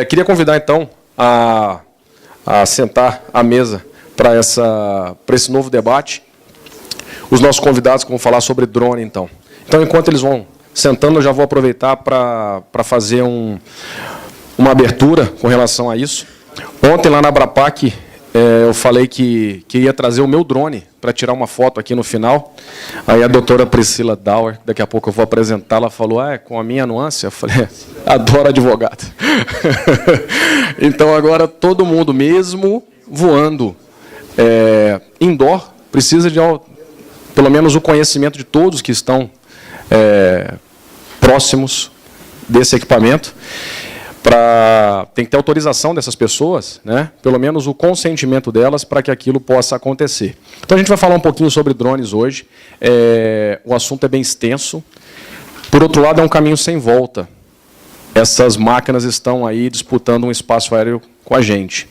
Queria convidar, então, a sentar à mesa para esse novo debate os nossos convidados que vão falar sobre drone, então. Então, enquanto eles vão sentando, eu já vou aproveitar para fazer uma abertura com relação a isso. Ontem, lá na Abrapac, eu falei que ia trazer o meu drone para tirar uma foto aqui no final. Aí a doutora Priscila Dauer, daqui a pouco eu vou apresentá-la, falou, com a minha nuance? Eu falei, adoro advogado. Então, agora, todo mundo, mesmo voando indoor, precisa de, pelo menos, o conhecimento de todos que estão próximos desse equipamento. Tem que ter autorização dessas pessoas, né? Pelo menos o consentimento delas para que aquilo possa acontecer. Então, a gente vai falar um pouquinho sobre drones hoje. O assunto é bem extenso. Por outro lado, é um caminho sem volta. Essas máquinas estão aí disputando um espaço aéreo com a gente.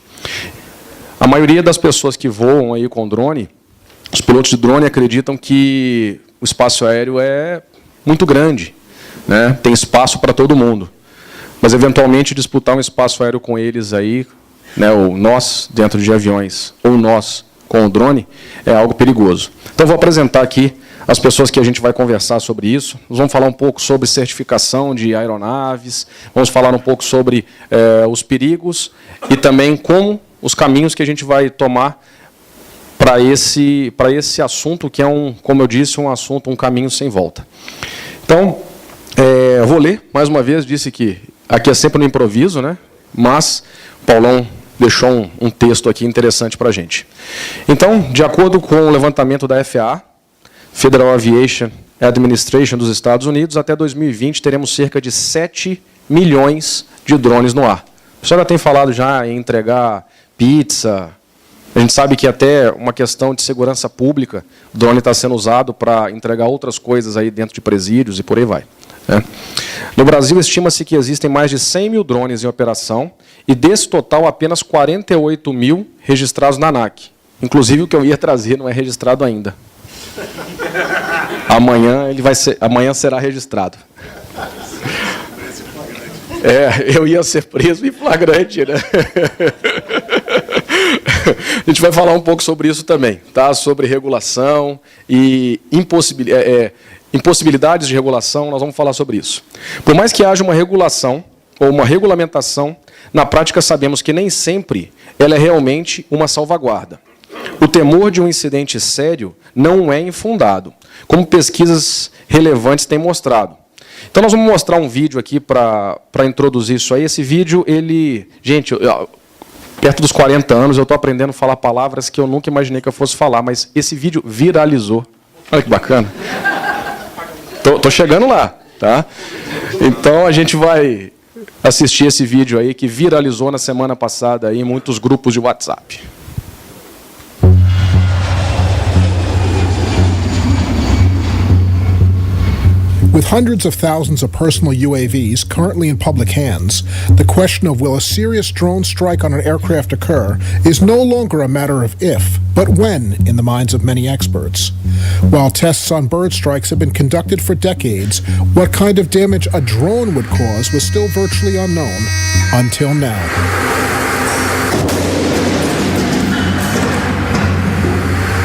A maioria das pessoas que voam aí com drone, os pilotos de drone acreditam que o espaço aéreo é muito grande, né? Tem espaço para todo mundo. Mas, eventualmente, disputar um espaço aéreo com eles aí, né, ou nós dentro de aviões, ou nós com o drone, é algo perigoso. Então, vou apresentar aqui as pessoas que a gente vai conversar sobre isso. Nós vamos falar um pouco sobre certificação de aeronaves, vamos falar um pouco sobre os perigos e também como os caminhos que a gente vai tomar para esse assunto, que é, como eu disse, um caminho sem volta. Então, eu vou ler, mais uma vez, disse que aqui é sempre no improviso, né? Mas o Paulão deixou um texto aqui interessante para a gente. Então, de acordo com o levantamento da FAA, Federal Aviation Administration dos Estados Unidos, até 2020 teremos cerca de 7 milhões de drones no ar. O pessoal já tem falado já em entregar pizza. A gente sabe que até uma questão de segurança pública, o drone está sendo usado para entregar outras coisas aí dentro de presídios e por aí vai. No Brasil, estima-se que existem mais de 100 mil drones em operação e, desse total, apenas 48 mil registrados na ANAC. Inclusive, o que eu ia trazer não é registrado ainda. Amanhã será registrado. Eu ia ser preso em flagrante, né? A gente vai falar um pouco sobre isso também, tá? Sobre regulação e impossibilidades de regulação, nós vamos falar sobre isso. Por mais que haja uma regulação ou uma regulamentação, na prática sabemos que nem sempre ela é realmente uma salvaguarda. O temor de um incidente sério não é infundado, como pesquisas relevantes têm mostrado. Então, nós vamos mostrar um vídeo aqui para introduzir isso aí. Esse vídeo, gente, perto dos 40 anos, eu estou aprendendo a falar palavras que eu nunca imaginei que eu fosse falar, mas esse vídeo viralizou. Olha que bacana. Tô chegando lá, tá? Então, a gente vai assistir esse vídeo aí que viralizou na semana passada aí em muitos grupos de WhatsApp. With hundreds of thousands of personal UAVs currently in public hands, the question of will a serious drone strike on an aircraft occur is no longer a matter of if, but when in the minds of many experts. While tests on bird strikes have been conducted for decades, what kind of damage a drone would cause was still virtually unknown until now.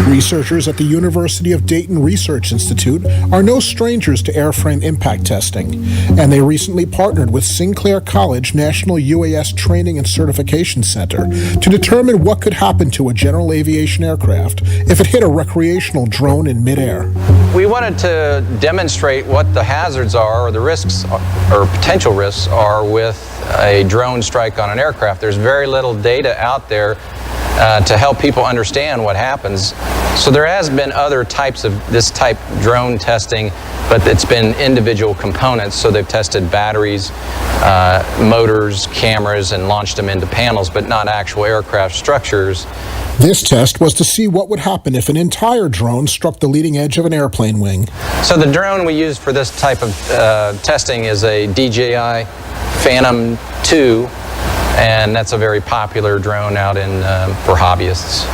Researchers at the University of Dayton Research Institute are no strangers to airframe impact testing, and they recently partnered with Sinclair College National UAS Training and Certification Center to determine what could happen to a general aviation aircraft if it hit a recreational drone in midair. We wanted to demonstrate what the hazards are, or the risks, or potential risks are with a drone strike on an aircraft. There's very little data out there to help people understand what happens. So there has been other types of this type drone testing, but it's been individual components. So they've tested batteries, motors, cameras, and launched them into panels, but not actual aircraft structures. This test was to see what would happen if an entire drone struck the leading edge of an airplane wing. So the drone we use for this type of testing is a DJI Phantom 2, and that's a very popular drone out for hobbyists.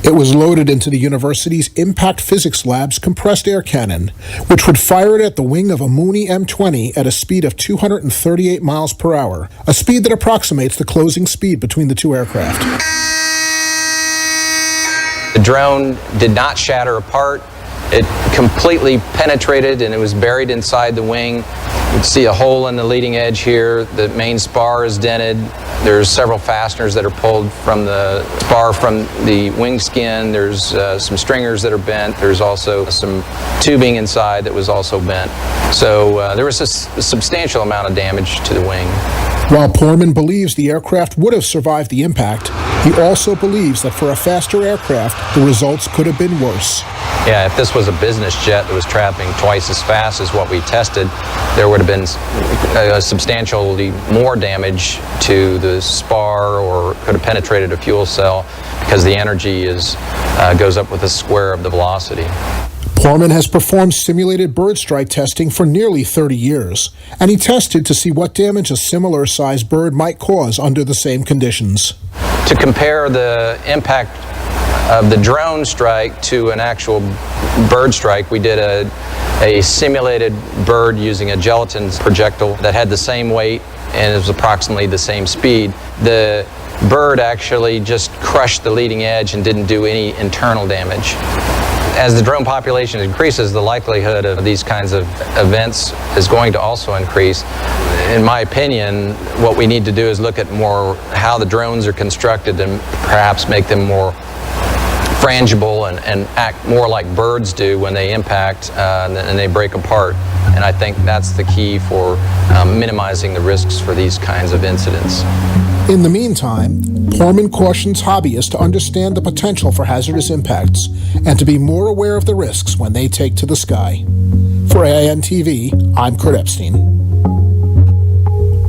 It was loaded into the university's Impact Physics Lab's compressed air cannon, which would fire it at the wing of a Mooney M20 at a speed of 238 miles per hour, a speed that approximates the closing speed between the two aircraft. The drone did not shatter apart. It completely penetrated and it was buried inside the wing. You can see a hole in the leading edge here. The main spar is dented. There's several fasteners that are pulled from the spar from the wing skin. There's some stringers that are bent. There's also some tubing inside that was also bent. So there was a substantial amount of damage to the wing. While Poorman believes the aircraft would have survived the impact, he also believes that for a faster aircraft, the results could have been worse. Yeah, if this was a business jet that was traveling twice as fast as what we tested, there would have been substantially more damage to the spar, or could have penetrated a fuel cell, because the energy goes up with the square of the velocity. Poorman has performed simulated bird strike testing for nearly 30 years, and he tested to see what damage a similar-sized bird might cause under the same conditions. To compare the impact of the drone strike to an actual bird strike, we did a simulated bird using a gelatin projectile that had the same weight and it was approximately the same speed. The bird actually just crushed the leading edge and didn't do any internal damage. As the drone population increases, the likelihood of these kinds of events is going to also increase. In my opinion, what we need to do is look at more how the drones are constructed and perhaps make them more frangible and act more like birds do when they impact and they break apart. And I think that's the key for minimizing the risks for these kinds of incidents. In the meantime, Poorman cautions hobbyists to understand the potential for hazardous impacts and to be more aware of the risks when they take to the sky. For AIN TV, I'm Kurt Epstein.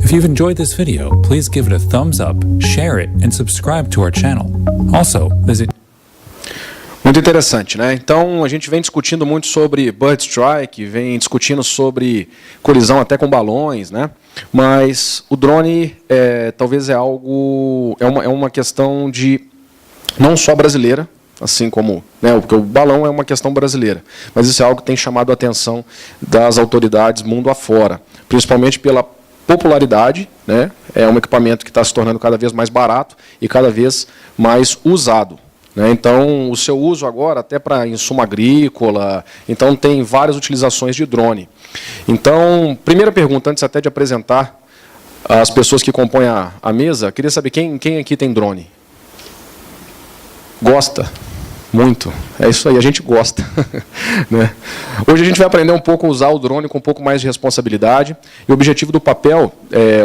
If you've enjoyed this video, please give it a thumbs up, share it, and subscribe to our channel. Also, visit... Muito interessante, né? Então, a gente vem discutindo muito sobre bird strike, vem discutindo sobre colisão até com balões, né? Mas o drone talvez é algo, é uma questão de não só brasileira, assim como, né, porque o balão é uma questão brasileira, mas isso é algo que tem chamado a atenção das autoridades mundo afora, principalmente pela popularidade, né? É um equipamento que está se tornando cada vez mais barato e cada vez mais usado. Então, o seu uso agora, até para insumo agrícola, então tem várias utilizações de drone. Então, primeira pergunta, antes até de apresentar as pessoas que compõem a mesa, queria saber quem aqui tem drone? Gosta? Muito. É isso aí, a gente gosta. Né? Hoje a gente vai aprender um pouco a usar o drone com um pouco mais de responsabilidade. E o objetivo do papel,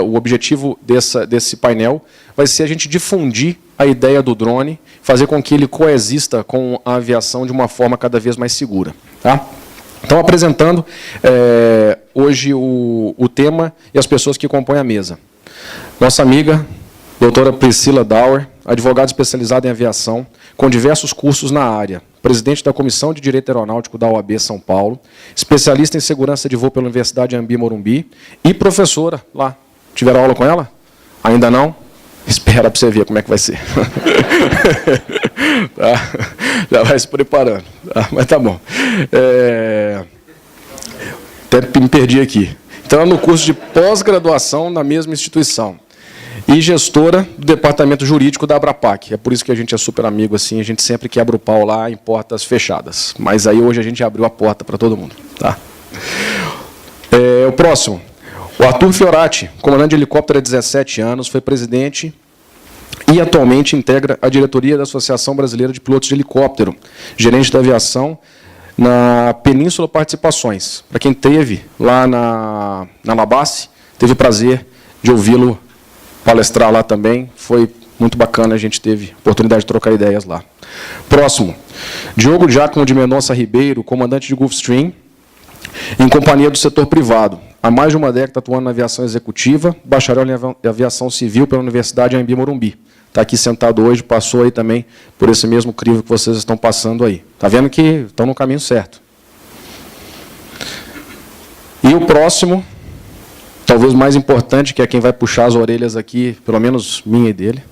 o objetivo desse painel, vai ser a gente difundir a ideia do drone, fazer com que ele coexista com a aviação de uma forma cada vez mais segura. Tá? Então, apresentando hoje o tema e as pessoas que compõem a mesa. Nossa amiga, doutora Priscila Dauer, advogada especializada em aviação, com diversos cursos na área, presidente da Comissão de Direito Aeronáutico da OAB São Paulo, especialista em segurança de voo pela Universidade Anhembi Morumbi e professora lá. Tiveram aula com ela? Ainda não? Espera para você ver como é que vai ser. Tá? Já vai se preparando. Tá? Mas tá bom. Até me perdi aqui. Então, no curso de pós-graduação na mesma instituição. E gestora do departamento jurídico da Abrapac. É por isso que a gente é super amigo, assim, a gente sempre quebra o pau lá em portas fechadas. Mas aí hoje a gente abriu a porta para todo mundo. Tá? O próximo. O Arthur Fiorati, comandante de helicóptero há 17 anos, foi presidente e atualmente integra a diretoria da Associação Brasileira de Pilotos de Helicóptero, gerente da aviação na Península Participações. Para quem esteve lá na Labace, teve o prazer de ouvi-lo palestrar lá também, foi muito bacana, a gente teve oportunidade de trocar ideias lá. Próximo, Diogo Giacomo de Mendonça Ribeiro, comandante de Gulfstream, em companhia do setor privado. Há mais de uma década atuando na aviação executiva, bacharel em aviação civil pela Universidade Anhembi Morumbi. Está aqui sentado hoje, passou aí também por esse mesmo crivo que vocês estão passando aí. Está vendo que estão no caminho certo. E o próximo, talvez mais importante, que é quem vai puxar as orelhas aqui, pelo menos minha e dele.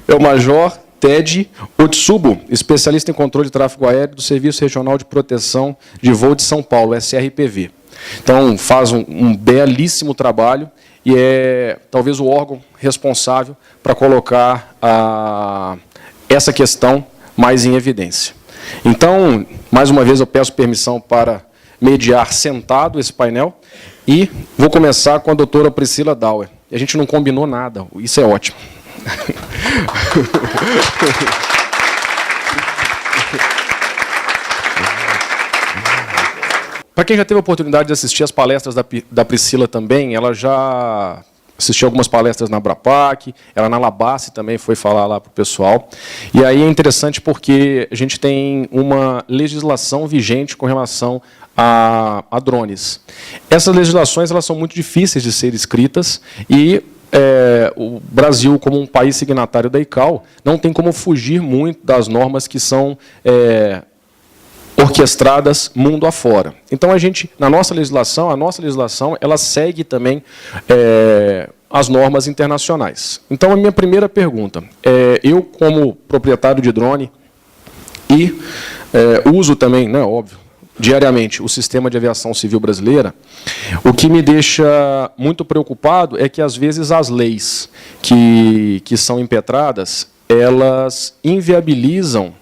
é o Major Ted Otsubo, especialista em controle de tráfego aéreo do Serviço Regional de Proteção de Voo de São Paulo, SRPV. Então, faz um belíssimo trabalho e é talvez o órgão responsável para colocar essa questão mais em evidência. Então, mais uma vez, eu peço permissão para mediar sentado esse painel e vou começar com a doutora Priscila Dauer. E a gente não combinou nada, isso é ótimo. Para quem já teve a oportunidade de assistir as palestras da Priscila também, ela já assistiu algumas palestras na Abrapac, ela na Labace também foi falar lá para o pessoal. E aí é interessante porque a gente tem uma legislação vigente com relação a drones. Essas legislações elas são muito difíceis de ser escritas e o Brasil, como um país signatário da ICAO, não tem como fugir muito das normas que são orquestradas mundo afora. Então, a nossa legislação, ela segue também as normas internacionais. Então, a minha primeira pergunta, eu como proprietário de drone e uso também, né, óbvio, diariamente o sistema de aviação civil brasileira, o que me deixa muito preocupado é que, às vezes, as leis que são impetradas, elas inviabilizam,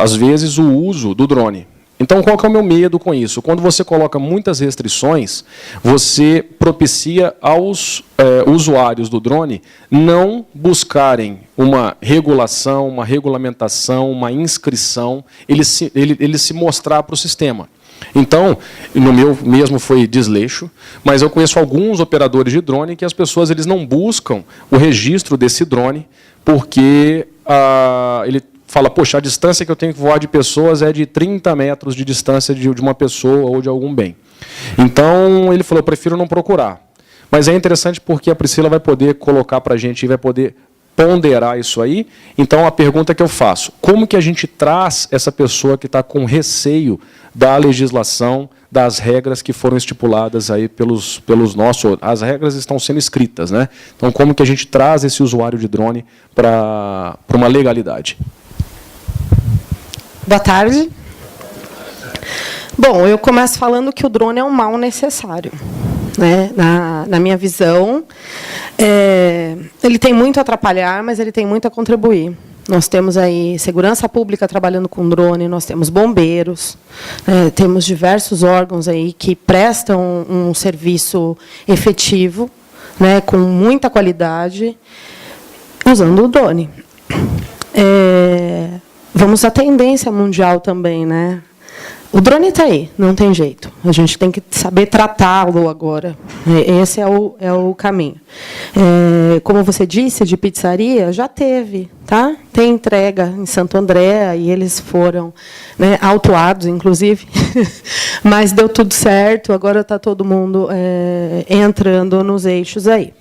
às vezes, o uso do drone. Então, qual que é o meu medo com isso? Quando você coloca muitas restrições, você propicia aos usuários do drone não buscarem uma regulação, uma regulamentação, uma inscrição, ele se mostrar para o sistema. Então, no meu mesmo foi desleixo, mas eu conheço alguns operadores de drone que as pessoas eles não buscam o registro desse drone porque ele fala, poxa, a distância que eu tenho que voar de pessoas é de 30 metros de distância de uma pessoa ou de algum bem. Então, ele falou, eu prefiro não procurar. Mas é interessante porque a Priscila vai poder colocar para a gente e vai poder ponderar isso aí. Então, a pergunta que eu faço, como que a gente traz essa pessoa que está com receio da legislação, das regras que foram estipuladas aí pelos nossos... As regras estão sendo escritas, né? Então, como que a gente traz esse usuário de drone para uma legalidade? Boa tarde. Bom, eu começo falando que o drone é um mal necessário. Né? Na minha visão, ele tem muito a atrapalhar, mas ele tem muito a contribuir. Nós temos aí segurança pública trabalhando com drone, nós temos bombeiros, temos diversos órgãos aí que prestam um serviço efetivo, né, com muita qualidade, usando o drone. Vamos à tendência mundial também, né? O drone está aí, não tem jeito. A gente tem que saber tratá-lo agora. Esse é o caminho. Como você disse, de pizzaria, já teve, tá? Tem entrega em Santo André, e eles foram, né, autuados, inclusive. Mas deu tudo certo, agora está todo mundo entrando nos eixos aí.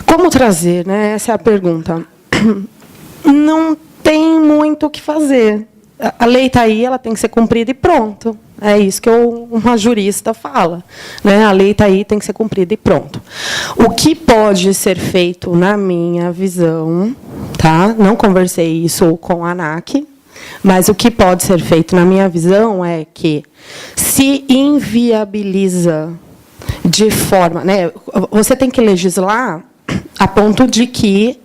Como trazer, né? Essa é a pergunta. Não tem muito o que fazer. A lei está aí, ela tem que ser cumprida e pronto. É isso que uma jurista fala, né? A lei está aí, tem que ser cumprida e pronto. O que pode ser feito, na minha visão, tá? Não conversei isso com a ANAC, mas o que pode ser feito, na minha visão, é que se inviabiliza de forma... Né? Você tem que legislar a ponto de que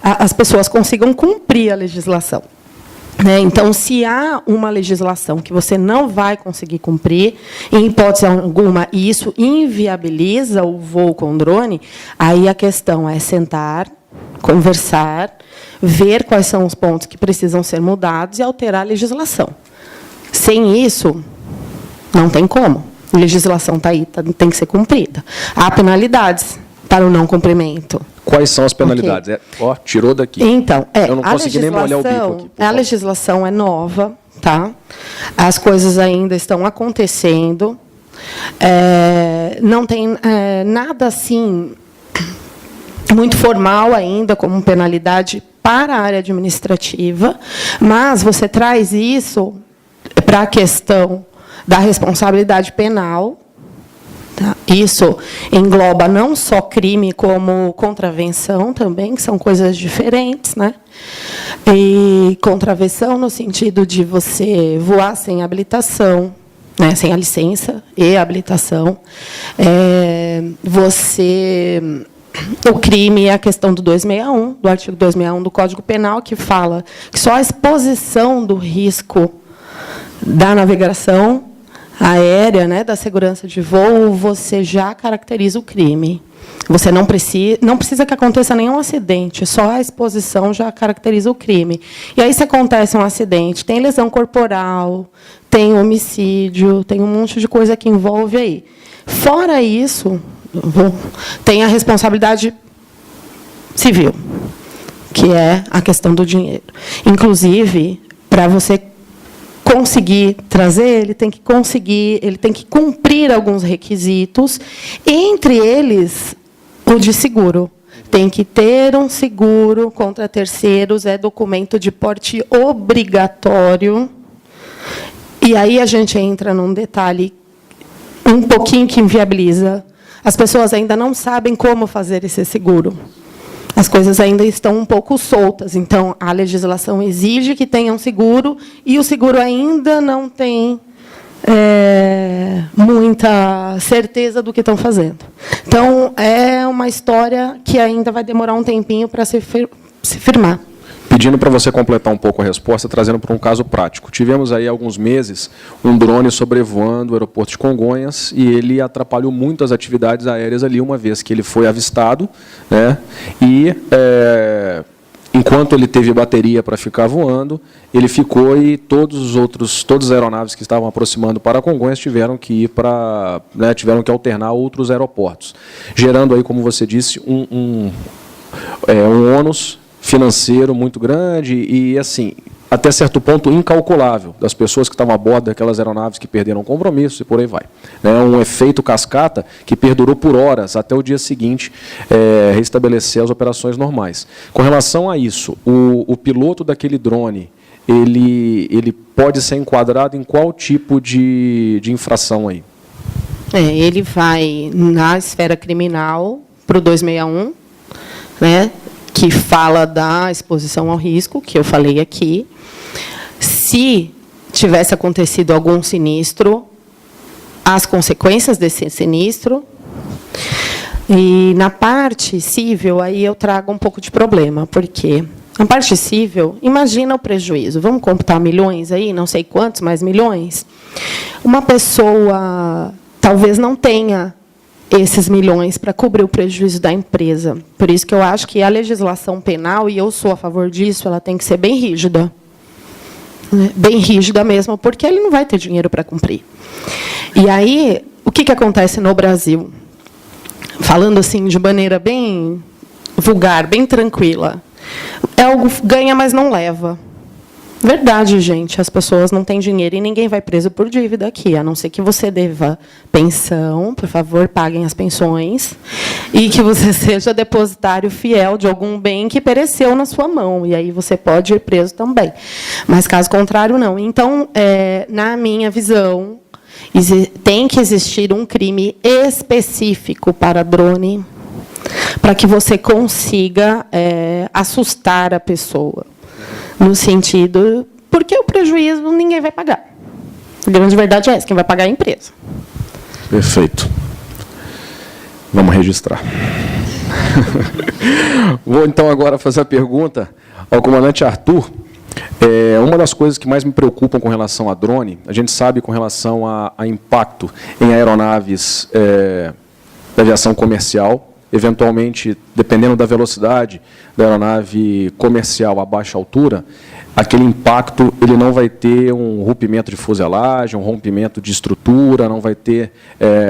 as pessoas consigam cumprir a legislação. Então, se há uma legislação que você não vai conseguir cumprir, em hipótese alguma, e isso inviabiliza o voo com drone, aí a questão é sentar, conversar, ver quais são os pontos que precisam ser mudados e alterar a legislação. Sem isso, não tem como. A legislação está aí, tem que ser cumprida. Há penalidades para o não cumprimento. Quais são as penalidades? Okay. Tirou daqui. Então, eu não consegui nem molhar o bico aqui. A legislação é nova, tá? As coisas ainda estão acontecendo. Não tem nada assim muito formal ainda como penalidade para a área administrativa, mas você traz isso para a questão da responsabilidade penal, Tá? Isso engloba não só crime, como contravenção também, que são coisas diferentes, né? E contravenção no sentido de você voar sem habilitação, né? Sem a licença e a habilitação. O crime é a questão do 261, do artigo 261 do Código Penal, que fala que só a exposição do risco da navegação aérea, né, da segurança de voo, você já caracteriza o crime. Você não precisa que aconteça nenhum acidente, só a exposição já caracteriza o crime. E aí, se acontece um acidente, tem lesão corporal, tem homicídio, tem um monte de coisa que envolve aí. Fora isso, tem a responsabilidade civil, que é a questão do dinheiro. Inclusive, para você conseguir trazer, ele tem que cumprir alguns requisitos, entre eles o de seguro. Tem que ter um seguro contra terceiros, é documento de porte obrigatório. E aí a gente entra num detalhe um pouquinho que inviabiliza. As pessoas ainda não sabem como fazer esse seguro. As coisas ainda estão um pouco soltas. Então, a legislação exige que tenha um seguro, e o seguro ainda não tem muita certeza do que estão fazendo. Então, é uma história que ainda vai demorar um tempinho para se firmar. Pedindo para você completar um pouco a resposta, trazendo para um caso prático. Tivemos aí há alguns meses um drone sobrevoando o aeroporto de Congonhas e ele atrapalhou muito as atividades aéreas ali, uma vez que ele foi avistado, né? E enquanto ele teve bateria para ficar voando, ele ficou e todas as aeronaves que estavam aproximando para Congonhas tiveram que ir para, né, tiveram que alternar outros aeroportos, gerando aí, como você disse, um ônus financeiro muito grande e, assim, até certo ponto incalculável, das pessoas que estavam a bordo daquelas aeronaves que perderam compromisso e por aí vai. Um efeito cascata que perdurou por horas até o dia seguinte restabelecer as operações normais. Com relação a isso, o piloto daquele drone, ele pode ser enquadrado em qual tipo de infração aí? Ele vai na esfera criminal para o 261, né? Que fala da exposição ao risco, que eu falei aqui. Se tivesse acontecido algum sinistro, as consequências desse sinistro. E na parte civil, aí eu trago um pouco de problema, porque na parte civil, imagina o prejuízo. Vamos computar milhões aí, não sei quantos, mas milhões. Uma pessoa talvez não tenha esses milhões para cobrir o prejuízo da empresa. Por isso que eu acho que a legislação penal, e eu sou a favor disso, ela tem que ser bem rígida. Bem rígida mesmo, porque ele não vai ter dinheiro para cumprir. E aí, o que acontece no Brasil? Falando assim de maneira bem vulgar, bem tranquila. É algo ganha, mas não leva. Verdade, gente. As pessoas não têm dinheiro e ninguém vai preso por dívida aqui, a não ser que você deva pensão, por favor, paguem as pensões, e que você seja depositário fiel de algum bem que pereceu na sua mão, e aí você pode ir preso também. Mas, caso contrário, não. Então, na minha visão, tem que existir um crime específico para drone, para que você consiga assustar a pessoa. No sentido, porque o prejuízo ninguém vai pagar. A grande verdade é essa, quem vai pagar é a empresa. Perfeito. Vamos registrar. Vou, então, agora fazer a pergunta ao comandante Arthur. Uma das coisas que mais me preocupam com relação a drone, a gente sabe com relação a impacto em aeronaves da aviação comercial, eventualmente, dependendo da velocidade da aeronave comercial a baixa altura, aquele impacto ele não vai ter um rompimento de fuselagem, um rompimento de estrutura, não vai ter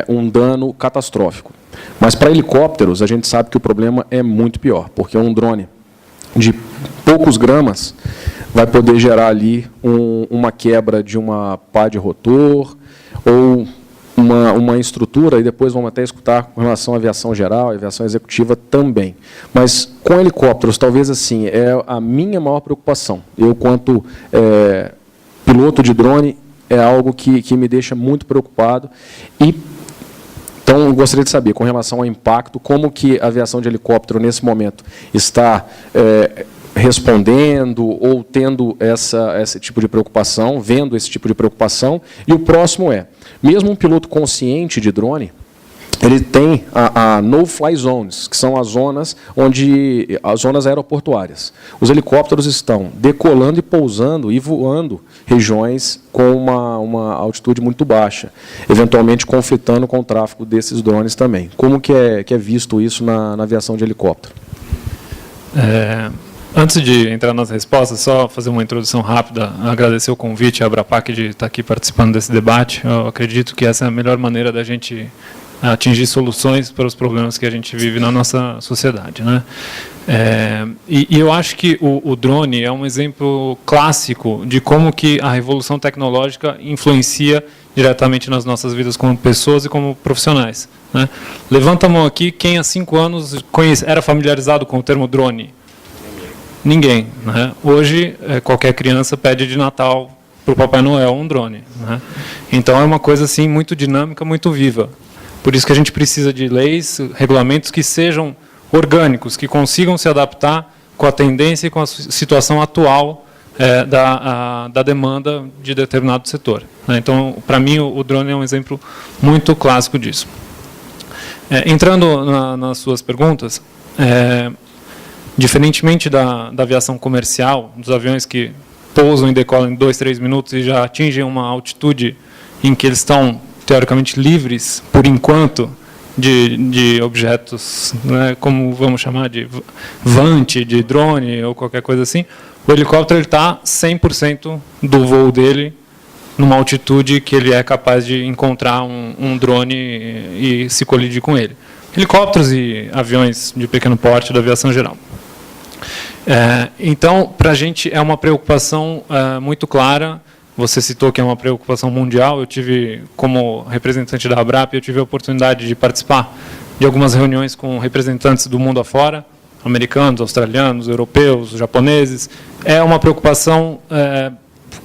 um dano catastrófico. Mas para helicópteros, a gente sabe que o problema é muito pior, porque um drone de poucos gramas vai poder gerar ali uma quebra de uma pá de rotor ou uma estrutura, e depois vamos até escutar com relação à aviação geral, aviação executiva também. Mas com helicópteros, talvez assim, é a minha maior preocupação. Eu, quanto piloto de drone, é algo que me deixa muito preocupado. E Então, eu gostaria de saber, com relação ao impacto, como que a aviação de helicóptero, nesse momento, está respondendo ou tendo esse tipo de preocupação, vendo esse tipo de preocupação. E o próximo mesmo um piloto consciente de drone, ele tem a no-fly zones, que são as zonas aeroportuárias. Os helicópteros estão decolando e pousando e voando regiões com uma altitude muito baixa, eventualmente conflitando com o tráfego desses drones também. Como que é visto isso na aviação de helicóptero? Antes de entrar nas respostas, só fazer uma introdução rápida, agradecer o convite à Abrapac de estar aqui participando desse debate. Eu acredito que essa é a melhor maneira da gente atingir soluções para os problemas que a gente vive na nossa sociedade, né? E eu acho que o drone é um exemplo clássico de como que a revolução tecnológica influencia diretamente nas nossas vidas como pessoas e como profissionais, né? Levanta a mão aqui quem há 5 anos era familiarizado com o termo drone. Ninguém, né? Hoje, qualquer criança pede de Natal para o Papai Noel um drone, né? Então, é uma coisa assim, muito dinâmica, muito viva. Por isso que a gente precisa de leis, regulamentos que sejam orgânicos, que consigam se adaptar com a tendência e com a situação atual da demanda de determinado setor, né? Então, para mim, o drone é um exemplo muito clássico disso. Entrando nas suas perguntas, diferentemente da aviação comercial, dos aviões que pousam e decolam em 2, 3 minutos e já atingem uma altitude em que eles estão, teoricamente, livres, por enquanto, de objetos, né, como vamos chamar, de vante, de drone ou qualquer coisa assim, o helicóptero está 100% do voo dele numa altitude que ele é capaz de encontrar um drone e se colidir com ele. Helicópteros e aviões de pequeno porte da aviação geral. Então, para a gente é uma preocupação muito clara. Você citou que é uma preocupação mundial. Eu tive, como representante da ABRAP, eu tive a oportunidade de participar de algumas reuniões com representantes do mundo afora, americanos, australianos, europeus, japoneses. É uma preocupação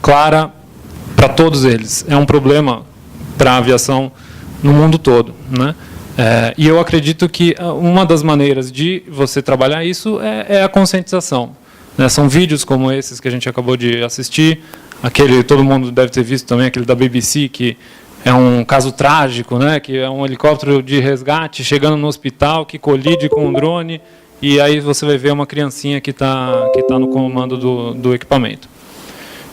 clara para todos eles. É um problema para a aviação no mundo todo, né? E eu acredito que uma das maneiras de você trabalhar isso é a conscientização, né? São vídeos como esses que a gente acabou de assistir, todo mundo deve ter visto também, aquele da BBC, que é um caso trágico, né? Que é um helicóptero de resgate chegando no hospital, que colide com um drone, e aí você vai ver uma criancinha que tá no comando do equipamento.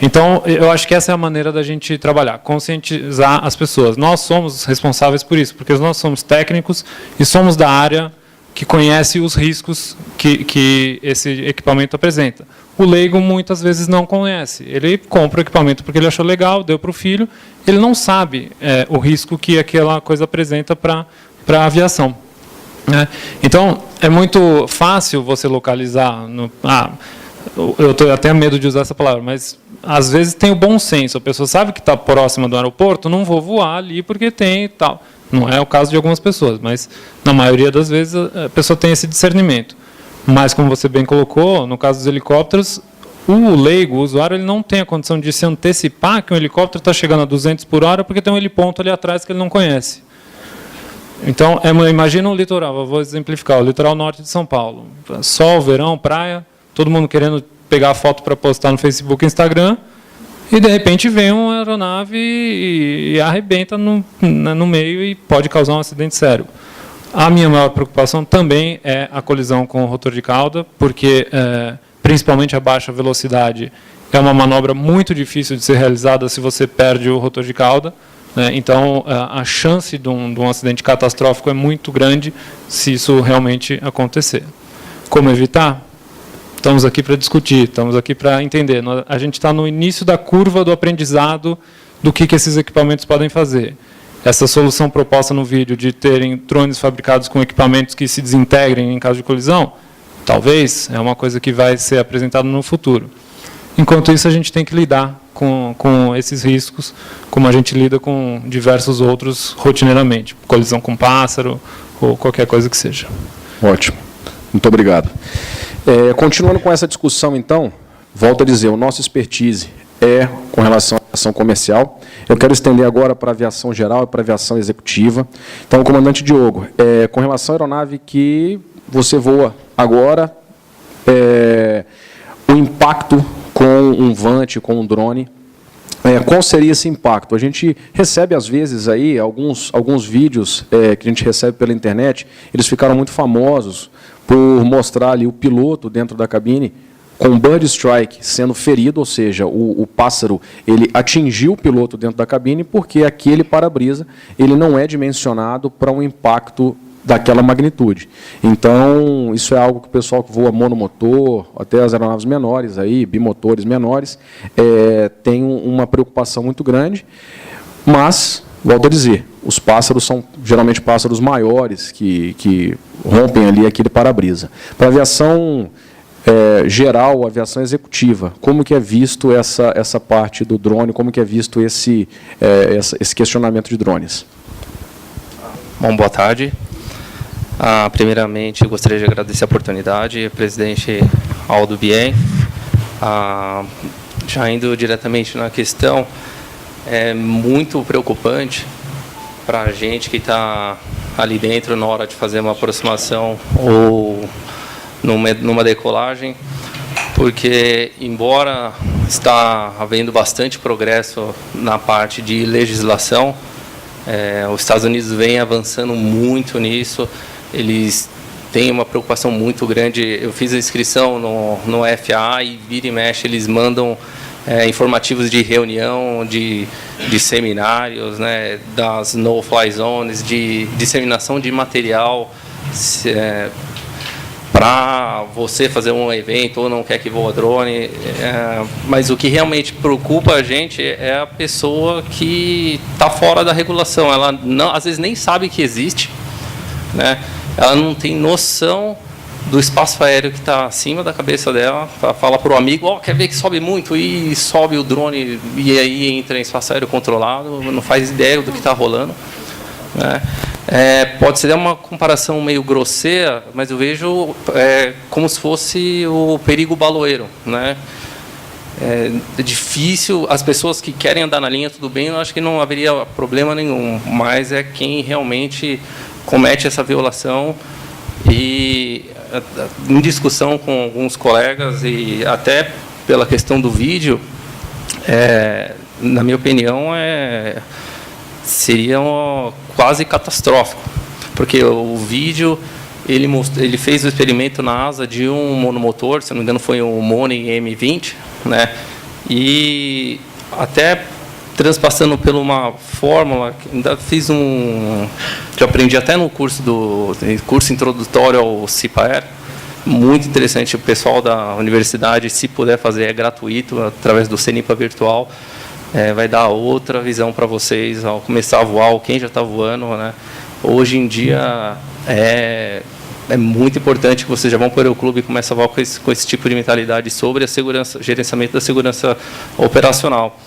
Então, eu acho que essa é a maneira da gente trabalhar, conscientizar as pessoas. Nós somos responsáveis por isso, porque nós somos técnicos e somos da área que conhece os riscos que esse equipamento apresenta. O leigo, muitas vezes, não conhece. Ele compra o equipamento porque ele achou legal, deu para o filho, ele não sabe o risco que aquela coisa apresenta para a aviação, né? Então, é muito fácil você localizar... eu estou até medo de usar essa palavra, mas às vezes tem o bom senso. A pessoa sabe que está próxima do aeroporto, não vou voar ali porque tem e tal. Não é o caso de algumas pessoas, mas na maioria das vezes a pessoa tem esse discernimento. Mas, como você bem colocou, no caso dos helicópteros, o leigo, o usuário, ele não tem a condição de se antecipar que um helicóptero está chegando a 200 por hora porque tem um heliponto ali atrás que ele não conhece. Então, imagina um litoral, eu vou exemplificar, o litoral norte de São Paulo. Sol, verão, praia, todo mundo querendo pegar a foto para postar no Facebook e Instagram, e de repente vem uma aeronave e arrebenta no meio e pode causar um acidente sério. A minha maior preocupação também é a colisão com o rotor de cauda, porque principalmente a baixa velocidade é uma manobra muito difícil de ser realizada se você perde o rotor de cauda, né? Então a chance de um acidente catastrófico é muito grande se isso realmente acontecer. Como evitar? Estamos aqui para discutir, estamos aqui para entender. A gente está no início da curva do aprendizado do que esses equipamentos podem fazer. Essa solução proposta no vídeo de terem drones fabricados com equipamentos que se desintegrem em caso de colisão, talvez, é uma coisa que vai ser apresentada no futuro. Enquanto isso, a gente tem que lidar com esses riscos, como a gente lida com diversos outros rotineiramente, colisão com pássaro ou qualquer coisa que seja. Ótimo. Muito obrigado. Continuando com essa discussão, então, volto a dizer, o nosso expertise é com relação relação à aviação comercial. Eu quero estender agora para a aviação geral e para a aviação executiva. Então, comandante Diogo, com relação à aeronave que você voa agora, o impacto com um Vant, com um drone, qual seria esse impacto? A gente recebe, às vezes, aí, alguns vídeos que a gente recebe pela internet, eles ficaram muito famosos por mostrar ali o piloto dentro da cabine com bird strike sendo ferido, ou seja, o pássaro ele atingiu o piloto dentro da cabine porque aquele para-brisa ele não é dimensionado para um impacto daquela magnitude. Então, isso é algo que o pessoal que voa monomotor, até as aeronaves menores, aí, bimotores menores, tem uma preocupação muito grande, mas, volto a dizer, os pássaros são geralmente pássaros maiores que rompem ali aquele para-brisa. Para a aviação geral, aviação executiva, como que é visto essa parte do drone, como que é visto esse questionamento de drones? Bom, boa tarde. Primeiramente, gostaria de agradecer a oportunidade, presidente Aldo Bien. Já indo diretamente na questão, é muito preocupante para a gente que está ali dentro na hora de fazer uma aproximação ou numa decolagem, porque, embora está havendo bastante progresso na parte de legislação, os Estados Unidos vem avançando muito nisso. Eles têm uma preocupação muito grande. Eu fiz a inscrição no FAA e vira e mexe, eles mandam informativos de reunião, de seminários, né, das no-fly zones, de disseminação de material para você fazer um evento ou não quer que voa drone. Mas o que realmente preocupa a gente é a pessoa que está fora da regulação. Ela não, às vezes nem sabe que existe, né? Ela não tem noção do espaço aéreo que está acima da cabeça dela. Fala para o amigo, quer ver que sobe muito, e sobe o drone e aí entra em espaço aéreo controlado, não faz ideia do que está rolando, né? Pode ser uma comparação meio grosseira, mas eu vejo como se fosse o perigo baloeiro, né? É difícil, as pessoas que querem andar na linha, tudo bem, eu acho que não haveria problema nenhum, mas é quem realmente comete essa violação. E em discussão com alguns colegas e até pela questão do vídeo, na minha opinião, seria quase catastrófico, porque o vídeo ele fez o experimento na asa de um monomotor, se não me engano foi um Moni M20, né? E até transpassando por uma fórmula, ainda fiz que eu aprendi até no curso introdutório ao CIPAER, muito interessante. O pessoal da universidade, se puder fazer, é gratuito, através do CENIPA virtual, vai dar outra visão para vocês ao começar a voar, ou quem já está voando, né? Hoje em dia é muito importante que vocês já vão para o Aeroclube e comecem a voar com esse tipo de mentalidade sobre a segurança, gerenciamento da segurança operacional.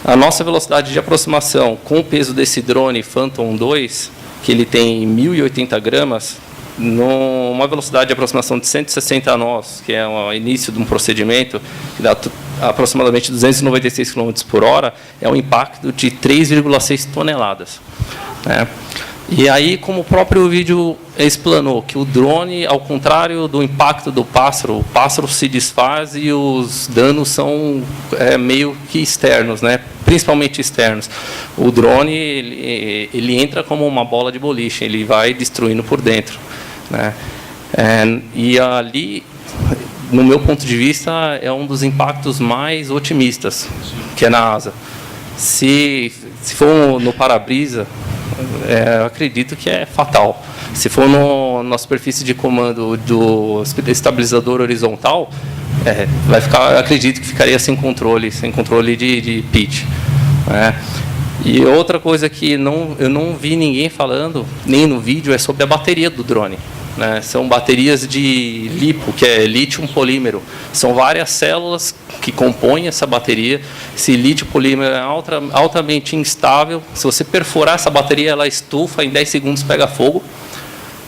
A nossa velocidade de aproximação com o peso desse drone Phantom 2, que ele tem 1.080 gramas, numa velocidade de aproximação de 160 nós, que é o início de um procedimento, que dá aproximadamente 296 km por hora, é um impacto de 3,6 toneladas. Né? E aí, como o próprio vídeo explanou, que o drone, ao contrário do impacto do pássaro, o pássaro se desfaz e os danos são meio que externos, né? Principalmente externos. O drone ele entra como uma bola de boliche, ele vai destruindo por dentro, né? E ali, no meu ponto de vista, é um dos impactos mais otimistas, que é na asa. Se for no para-brisa, eu acredito que é fatal. Se for na superfície de comando do estabilizador horizontal, vai ficar, acredito que ficaria sem controle de pitch. E outra coisa que eu não vi ninguém falando, nem no vídeo, é sobre a bateria do drone. São baterias de LiPo, que é lítio polímero. São várias células que compõem essa bateria. Esse lítio polímero é altamente instável. Se você perfurar essa bateria, ela estufa, em 10 segundos pega fogo.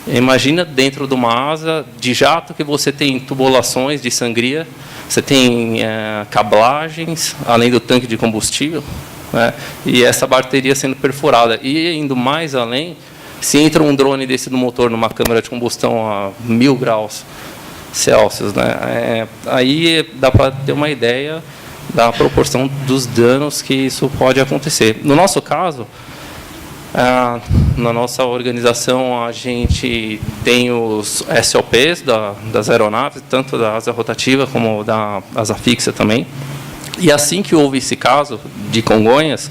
Imagina dentro de uma asa de jato que você tem tubulações de sangria, você tem cablagens, além do tanque de combustível, né? E essa bateria sendo perfurada. E indo mais além, se entra um drone desse no motor, numa câmara de combustão a 1000 graus Celsius, né? Aí dá para ter uma ideia da proporção dos danos que isso pode acontecer. No nosso caso, na nossa organização, a gente tem os SOPs das aeronaves, tanto da asa rotativa como da asa fixa também. E assim que houve esse caso de Congonhas,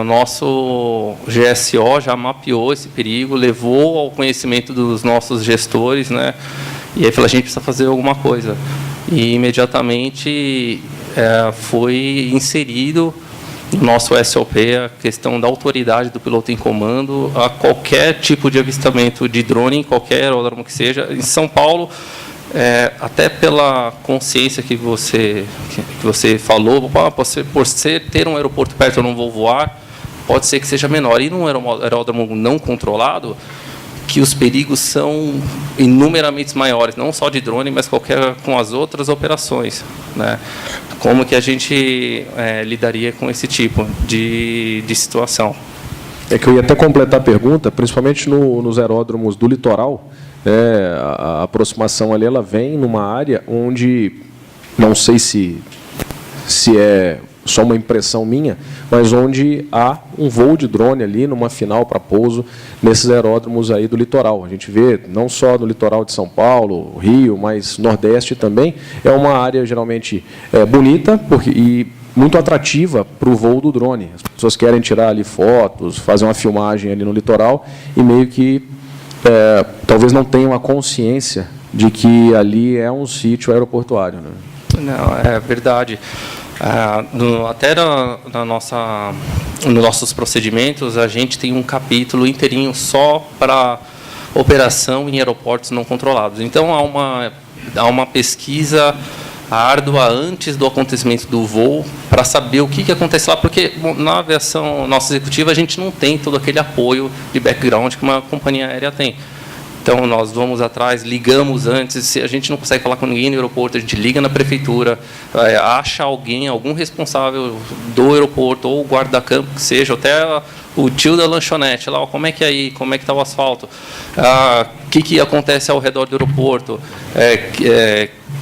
o nosso GSO já mapeou esse perigo, levou ao conhecimento dos nossos gestores, né? E aí falou, a gente precisa fazer alguma coisa. E imediatamente foi inserido no nosso SOP a questão da autoridade do piloto em comando a qualquer tipo de avistamento de drone, em qualquer aeródromo que seja. Em São Paulo, até pela consciência que você falou, por ter um aeroporto perto eu não vou voar, pode ser que seja menor. E num aeródromo não controlado, que os perigos são inumeramente maiores, não só de drone, mas com as outras operações, né? Como que a gente lidaria com esse tipo de situação? É que eu ia até completar a pergunta, principalmente nos aeródromos do litoral, a aproximação ali ela vem numa área onde, não sei se é só uma impressão minha, mas onde há um voo de drone ali numa final para pouso nesses aeródromos aí do litoral. A gente vê não só no litoral de São Paulo, Rio, mas Nordeste também. É uma área geralmente bonita e muito atrativa para o voo do drone. As pessoas querem tirar ali fotos, fazer uma filmagem ali no litoral e meio que talvez não tenham a consciência de que ali é um sítio aeroportuário, né? Não, é verdade. Até nos nossos procedimentos, a gente tem um capítulo inteirinho só para operação em aeroportos não controlados. Então, há uma pesquisa árdua antes do acontecimento do voo para saber o que acontece lá, porque na aviação nossa executiva a gente não tem todo aquele apoio de background que uma companhia aérea tem. Então, nós vamos atrás, ligamos antes. Se a gente não consegue falar com ninguém no aeroporto, a gente liga na prefeitura, acha algum responsável do aeroporto, ou o guarda-campo, que seja, até o tio da lanchonete, lá, como é que é aí, como é que está o asfalto, o que acontece ao redor do aeroporto,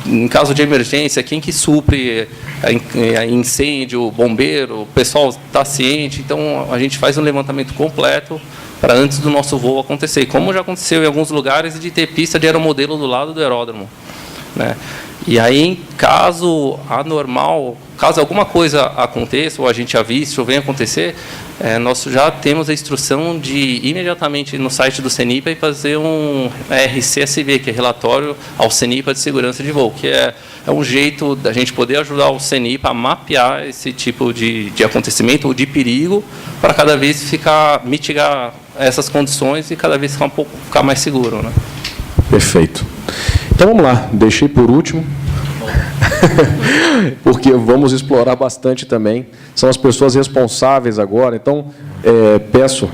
em caso de emergência, quem que supre incêndio, bombeiro, o pessoal está ciente. Então, a gente faz um levantamento completo para antes do nosso voo acontecer, como já aconteceu em alguns lugares, de ter pista de aeromodelo do lado do aeródromo, né? E aí, caso alguma coisa aconteça, ou a gente aviste, ou venha acontecer, nós já temos a instrução de, imediatamente, no site do CENIPA, e fazer um RCSV, que é Relatório ao CENIPA de Segurança de Voo, que é um jeito da gente poder ajudar o CENIPA a mapear esse tipo de acontecimento ou de perigo, para cada vez mitigar essas condições e cada vez ficar mais seguro, né? Perfeito. Então vamos lá, deixei por último, porque vamos explorar bastante também. São as pessoas responsáveis agora. Então, peço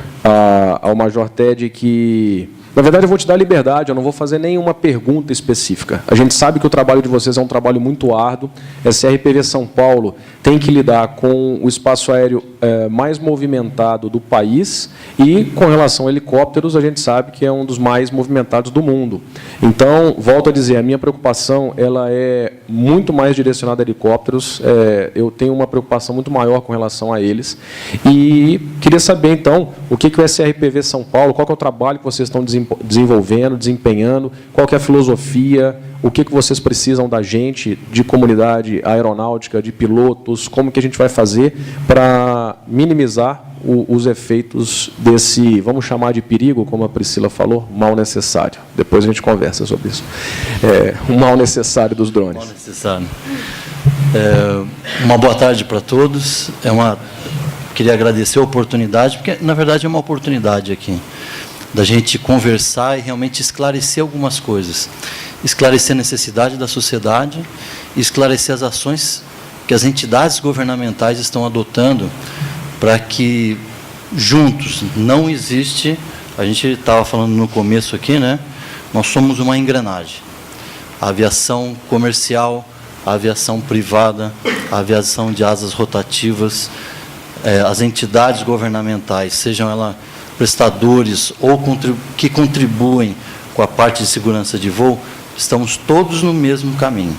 ao Major Ted que... Na verdade, eu vou te dar liberdade, eu não vou fazer nenhuma pergunta específica. A gente sabe que o trabalho de vocês é um trabalho muito árduo. A SRPV São Paulo tem que lidar com o espaço aéreo mais movimentado do país e, com relação a helicópteros, a gente sabe que é um dos mais movimentados do mundo. Então, volto a dizer, a minha preocupação ela é muito mais direcionada a helicópteros. Eu tenho uma preocupação muito maior com relação a eles. E queria saber, então, o que o SRPV São Paulo, qual que é o trabalho que vocês estão desenvolvendo, desempenhando, qual que é a filosofia, o que vocês precisam da gente, de comunidade aeronáutica, de pilotos, como que a gente vai fazer para minimizar os efeitos desse, vamos chamar de perigo, como a Priscila falou, mal necessário. Depois a gente conversa sobre isso. O mal necessário dos drones. Mal necessário. Uma boa tarde para todos. Queria agradecer a oportunidade, porque, na verdade, é uma oportunidade aqui da gente conversar e realmente esclarecer algumas coisas. Esclarecer a necessidade da sociedade, esclarecer as ações que as entidades governamentais estão adotando para que, juntos, não existe a gente estava falando no começo aqui, né? Nós somos uma engrenagem. A aviação comercial, a aviação privada, a aviação de asas rotativas, as entidades governamentais, sejam elas prestadores ou que contribuem com a parte de segurança de voo, estamos todos no mesmo caminho.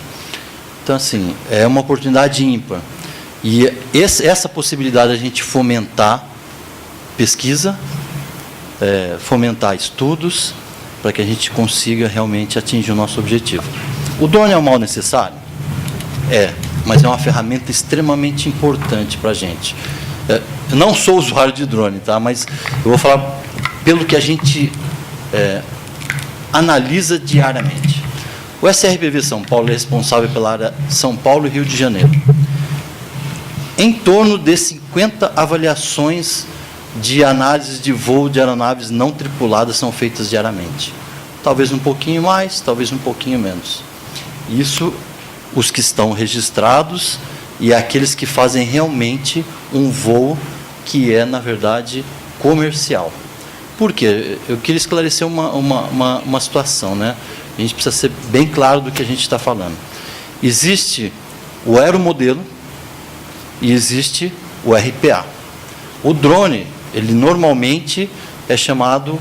Então, assim, é uma oportunidade ímpar. E essa possibilidade de a gente fomentar pesquisa, fomentar estudos, para que a gente consiga realmente atingir o nosso objetivo. O drone é um mal necessário? Mas é uma ferramenta extremamente importante para a gente. Eu não sou usuário de drone, tá? Mas eu vou falar pelo que a gente analisa diariamente. O SRPV São Paulo é responsável pela área São Paulo e Rio de Janeiro. Em torno de 50 avaliações de análise de voo de aeronaves não tripuladas são feitas diariamente. Talvez um pouquinho mais, talvez um pouquinho menos. Isso, os que estão registrados e aqueles que fazem realmente um voo que é, na verdade, comercial. Por quê? Eu queria esclarecer uma situação, né? A gente precisa ser bem claro do que a gente está falando. Existe o aeromodelo e existe o RPA. O drone, ele normalmente é chamado,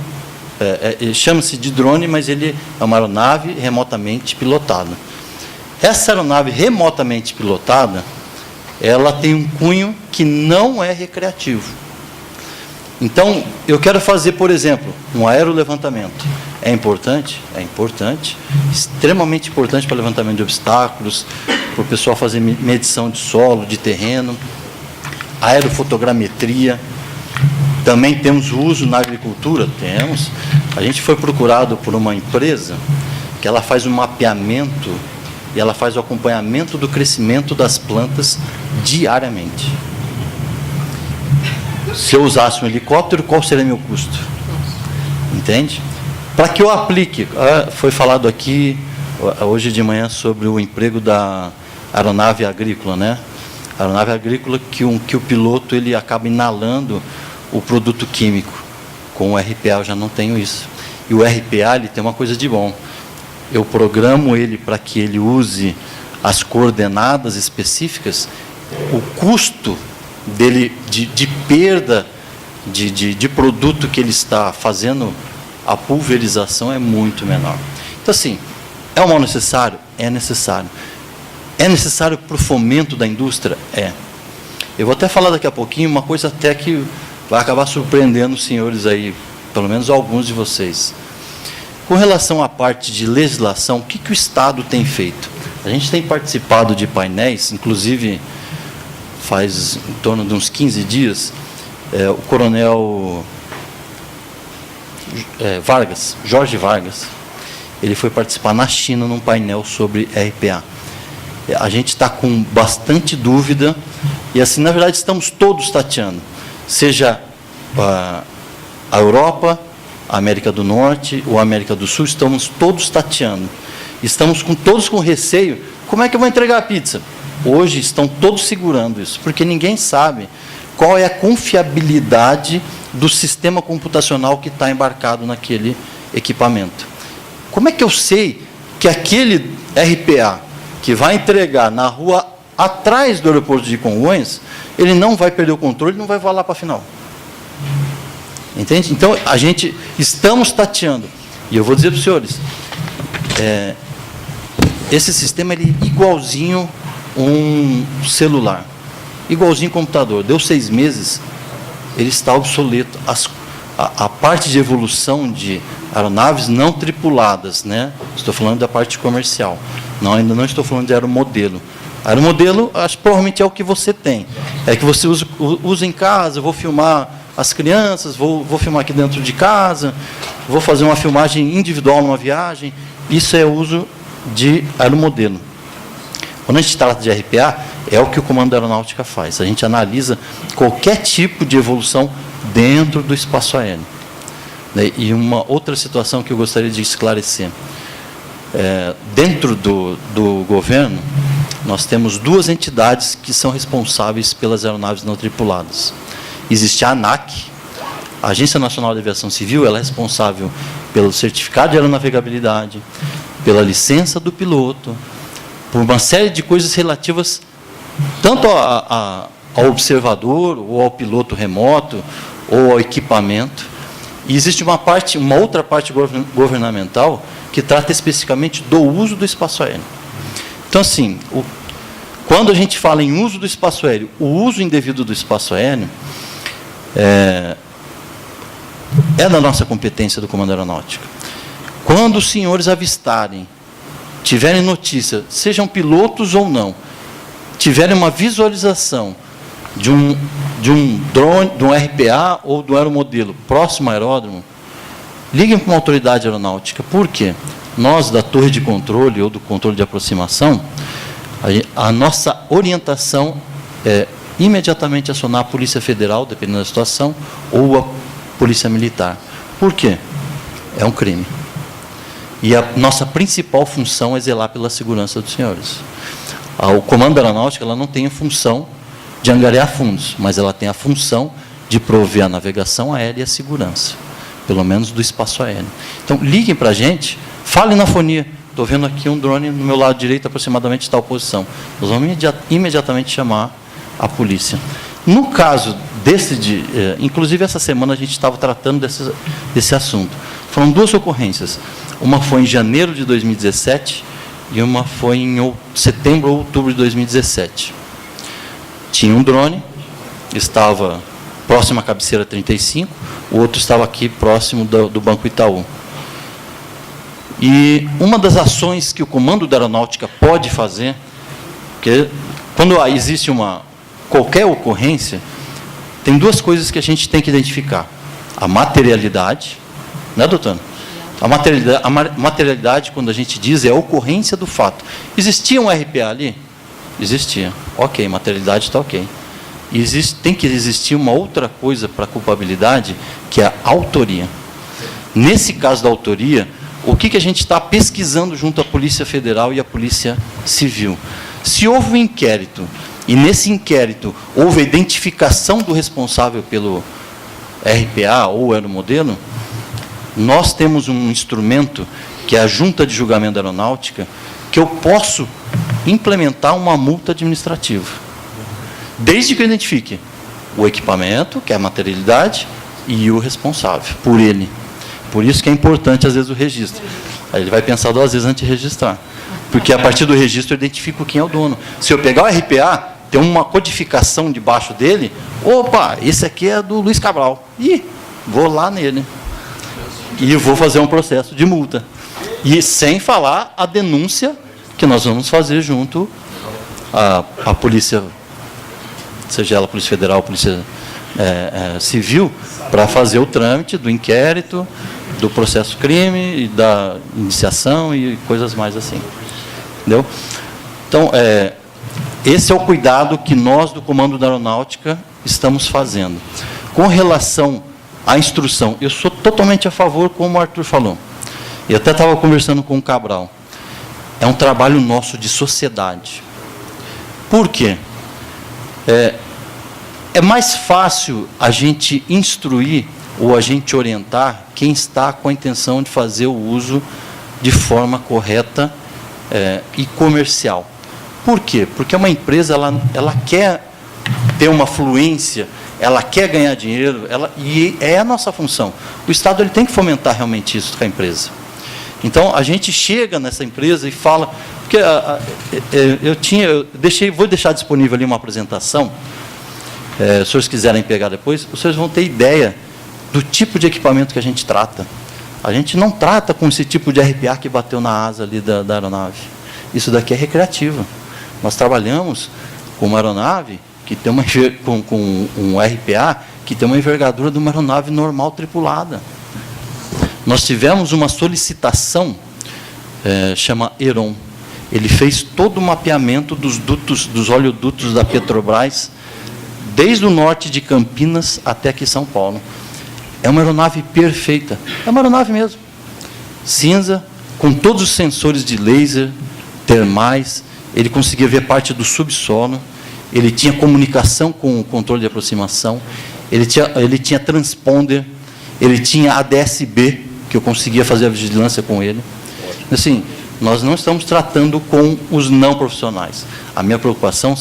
chama-se de drone, mas ele é uma aeronave remotamente pilotada. Essa aeronave remotamente pilotada, ela tem um cunho que não é recreativo. Então, eu quero fazer, por exemplo, um aerolevantamento. É importante? É importante. Extremamente importante para levantamento de obstáculos, para o pessoal fazer medição de solo, de terreno, aerofotogrametria. Também temos o uso na agricultura? Temos. A gente foi procurado por uma empresa que ela faz um mapeamento e ela faz o acompanhamento do crescimento das plantas diariamente. Se eu usasse um helicóptero, qual seria meu custo? Entende? Para que eu aplique, foi falado aqui hoje de manhã sobre o emprego da aeronave agrícola, né? A aeronave agrícola que o piloto ele acaba inalando o produto químico. Com o RPA eu já não tenho isso. E o RPA ele tem uma coisa de bom. Eu programo ele para que ele use as coordenadas específicas, o custo dele de perda de produto que ele está fazendo, a pulverização é muito menor. Então, assim, é um mal necessário? É necessário. É necessário para o fomento da indústria? É. Eu vou até falar daqui a pouquinho uma coisa até que vai acabar surpreendendo os senhores aí, pelo menos alguns de vocês. Com relação à parte de legislação, o que o Estado tem feito? A gente tem participado de painéis, inclusive faz em torno de uns 15 dias, o coronel Jorge Vargas, ele foi participar na China num painel sobre RPA. A gente está com bastante dúvida e, assim, na verdade, estamos todos tateando. Seja a Europa, a América do Norte ou a América do Sul, estamos todos tateando. Estamos todos com receio. Como é que eu vou entregar a pizza? Hoje estão todos segurando isso, porque ninguém sabe qual é a confiabilidade do sistema computacional que está embarcado naquele equipamento. Como é que eu sei que aquele RPA que vai entregar na rua atrás do aeroporto de Congonhas, ele não vai perder o controle, não vai voar lá para a final? Entende? Então, estamos tateando. E eu vou dizer para os senhores, esse sistema ele é igualzinho um celular, igualzinho computador. Deu 6 meses, ele está obsoleto. A parte de evolução de aeronaves não tripuladas, né? Estou falando da parte comercial. Ainda não estou falando de aeromodelo. Aeromodelo, acho que provavelmente é o que você tem. É que você usa em casa, eu vou filmar as crianças, vou filmar aqui dentro de casa, vou fazer uma filmagem individual numa viagem. Isso é o uso de aeromodelo. Quando a gente trata de RPA, é o que o Comando da Aeronáutica faz. A gente analisa qualquer tipo de evolução dentro do espaço aéreo. E uma outra situação que eu gostaria de esclarecer. Dentro do governo, nós temos 2 entidades que são responsáveis pelas aeronaves não tripuladas. Existe a ANAC. A Agência Nacional de Aviação Civil ela é responsável pelo certificado de aeronavegabilidade, pela licença do piloto, por uma série de coisas relativas tanto ao observador, ou ao piloto remoto, ou ao equipamento. E existe uma outra parte governamental que trata especificamente do uso do espaço aéreo. Então, assim, quando a gente fala em uso do espaço aéreo, o uso indevido do espaço aéreo é da nossa competência do Comando Aeronáutico. Quando os senhores avistarem, tiverem notícia, sejam pilotos ou não, tiverem uma visualização de um drone, de um RPA ou do aeromodelo próximo ao aeródromo, liguem para uma autoridade aeronáutica. Por quê? Nós, da torre de controle ou do controle de aproximação, a nossa orientação é imediatamente acionar a Polícia Federal, dependendo da situação, ou a Polícia Militar. Por quê? É um crime. E a nossa principal função é zelar pela segurança dos senhores. O Comando Aeronáutico ela não tem a função de angariar fundos, mas ela tem a função de prover a navegação aérea e a segurança, pelo menos do espaço aéreo. Então, liguem para a gente, falem na fonia. Estou vendo aqui um drone no meu lado direito, aproximadamente tal posição. Nós vamos imediatamente chamar a polícia. No caso inclusive essa semana a gente estava tratando desse assunto. Foram 2 ocorrências. Uma foi em janeiro de 2017 e uma foi em setembro ou outubro de 2017. Tinha um drone, estava próximo à cabeceira 35, o outro estava aqui próximo do Banco Itaú. E uma das ações que o Comando da Aeronáutica pode fazer, porque quando existe qualquer ocorrência, tem 2 coisas que a gente tem que identificar. A materialidade, né, doutor? A materialidade, quando a gente diz, é a ocorrência do fato. Existia um RPA ali? Existia. Ok, materialidade está ok. Tem que existir uma outra coisa para a culpabilidade, que é a autoria. Nesse caso da autoria, o que a gente está pesquisando junto à Polícia Federal e à Polícia Civil? Se houve um inquérito, e nesse inquérito houve a identificação do responsável pelo RPA ou aeromodelo, nós temos um instrumento, que é a Junta de Julgamento Aeronáutica, que eu posso implementar uma multa administrativa, desde que eu identifique o equipamento, que é a materialidade, e o responsável por ele. Por isso que é importante, às vezes, o registro. Aí ele vai pensar 2 vezes antes de registrar. Porque, a partir do registro, eu identifico quem é o dono. Se eu pegar o RPA, tem uma codificação debaixo dele, opa, esse aqui é do Luiz Cabral. Ih, vou lá nele. E vou fazer um processo de multa. E sem falar a denúncia que nós vamos fazer junto à Polícia, seja ela Polícia Federal, Polícia Civil, para fazer o trâmite do inquérito, do processo crime, e da iniciação e coisas mais assim. Entendeu? Então, esse é o cuidado que nós, do Comando da Aeronáutica, estamos fazendo. Com relação à instrução, eu sou totalmente a favor, como o Arthur falou. Eu até estava conversando com o Cabral. É um trabalho nosso de sociedade. Por quê? É mais fácil a gente instruir ou a gente orientar quem está com a intenção de fazer o uso de forma correta e comercial. Por quê? Porque uma empresa ela quer ter uma fluência, ela quer ganhar dinheiro, e é a nossa função. O Estado ele tem que fomentar realmente isso com a empresa. Então, a gente chega nessa empresa e fala... Porque vou deixar disponível ali uma apresentação, se os senhores quiserem pegar depois, os senhores vão ter ideia do tipo de equipamento que a gente trata. A gente não trata com esse tipo de RPA que bateu na asa ali da aeronave. Isso daqui é recreativa. Nós trabalhamos com uma aeronave que tem com um RPA que tem uma envergadura de uma aeronave normal tripulada. Nós tivemos uma solicitação, chama Heron. Ele fez todo o mapeamento dos oleodutos da Petrobras, desde o norte de Campinas até aqui em São Paulo. É uma aeronave perfeita. É uma aeronave mesmo. Cinza, com todos os sensores de laser, termais. Ele conseguia ver parte do subsolo. Ele tinha comunicação com o controle de aproximação. Ele tinha transponder. Ele tinha a DSB, que eu conseguia fazer a vigilância com ele. Assim, nós não estamos tratando com os não profissionais. A minha preocupação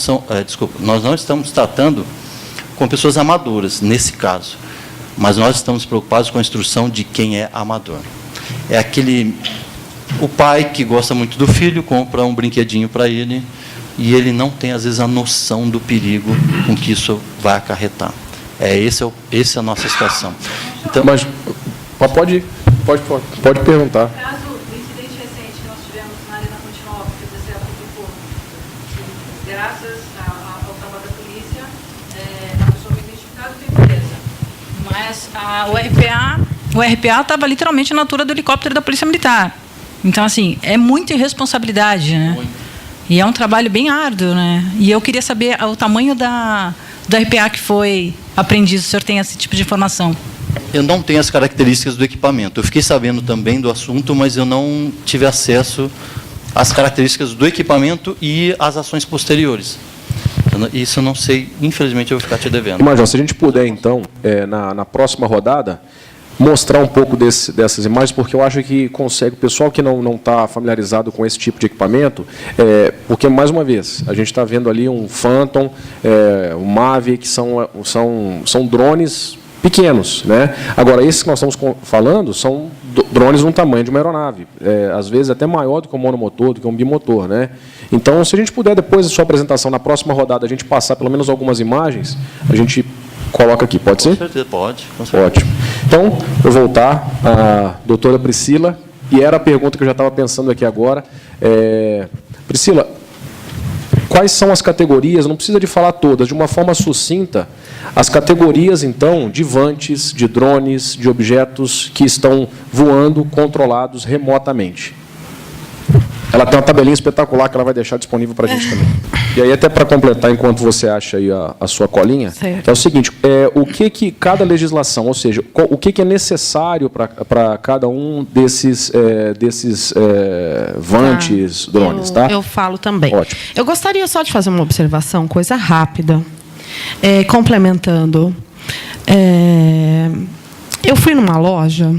nós não estamos tratando com pessoas amadoras, nesse caso. Mas nós estamos preocupados com a instrução de quem é amador. É o pai que gosta muito do filho, compra um brinquedinho para ele, e ele não tem, às vezes, a noção do perigo com que isso vai acarretar. Essa é a nossa situação. Então, mas pode perguntar. Caso do incidente recente que nós tivemos na Arena Continópolis, que você apontou, graças ao trabalho da polícia, a pessoa foi identificada e tem presa. Mas o RPA estava literalmente na altura do helicóptero da Polícia Militar. Então, assim, é muita irresponsabilidade, né? Muito. E é um trabalho bem árduo, né? E eu queria saber o tamanho do RPA que foi apreendido. O senhor tem esse tipo de informação? Eu não tenho as características do equipamento. Eu fiquei sabendo também do assunto, mas eu não tive acesso às características do equipamento e às ações posteriores. Isso eu não sei, infelizmente eu vou ficar te devendo. Major, se a gente puder, então, na próxima rodada, mostrar um pouco dessas imagens, porque eu acho que consegue, o pessoal que não está familiarizado com esse tipo de equipamento, porque, mais uma vez, a gente está vendo ali um Phantom, um Mavic, que são drones pequenos, né? Agora, esses que nós estamos falando são drones no tamanho de uma aeronave, às vezes até maior do que um monomotor, do que um bimotor, né? Então, se a gente puder, depois da sua apresentação, na próxima rodada, a gente passar pelo menos algumas imagens, a gente coloca aqui, pode ser? Com certeza, pode. Com certeza. Ótimo. Então, vou voltar à doutora Priscila, e era a pergunta que eu já estava pensando aqui agora. Priscila, quais são as categorias, não precisa de falar todas, de uma forma sucinta, as categorias, então, de vantes, de drones, de objetos que estão voando, controlados remotamente? Ela tem uma tabelinha espetacular que ela vai deixar disponível para a gente também. E aí, até para completar, enquanto você acha aí a sua colinha, certo. É o seguinte, o que cada legislação, ou seja, o que é necessário para cada um desses vantes, drones, tá? Eu falo também. Ótimo. Eu gostaria só de fazer uma observação, coisa rápida, complementando. Eu fui numa loja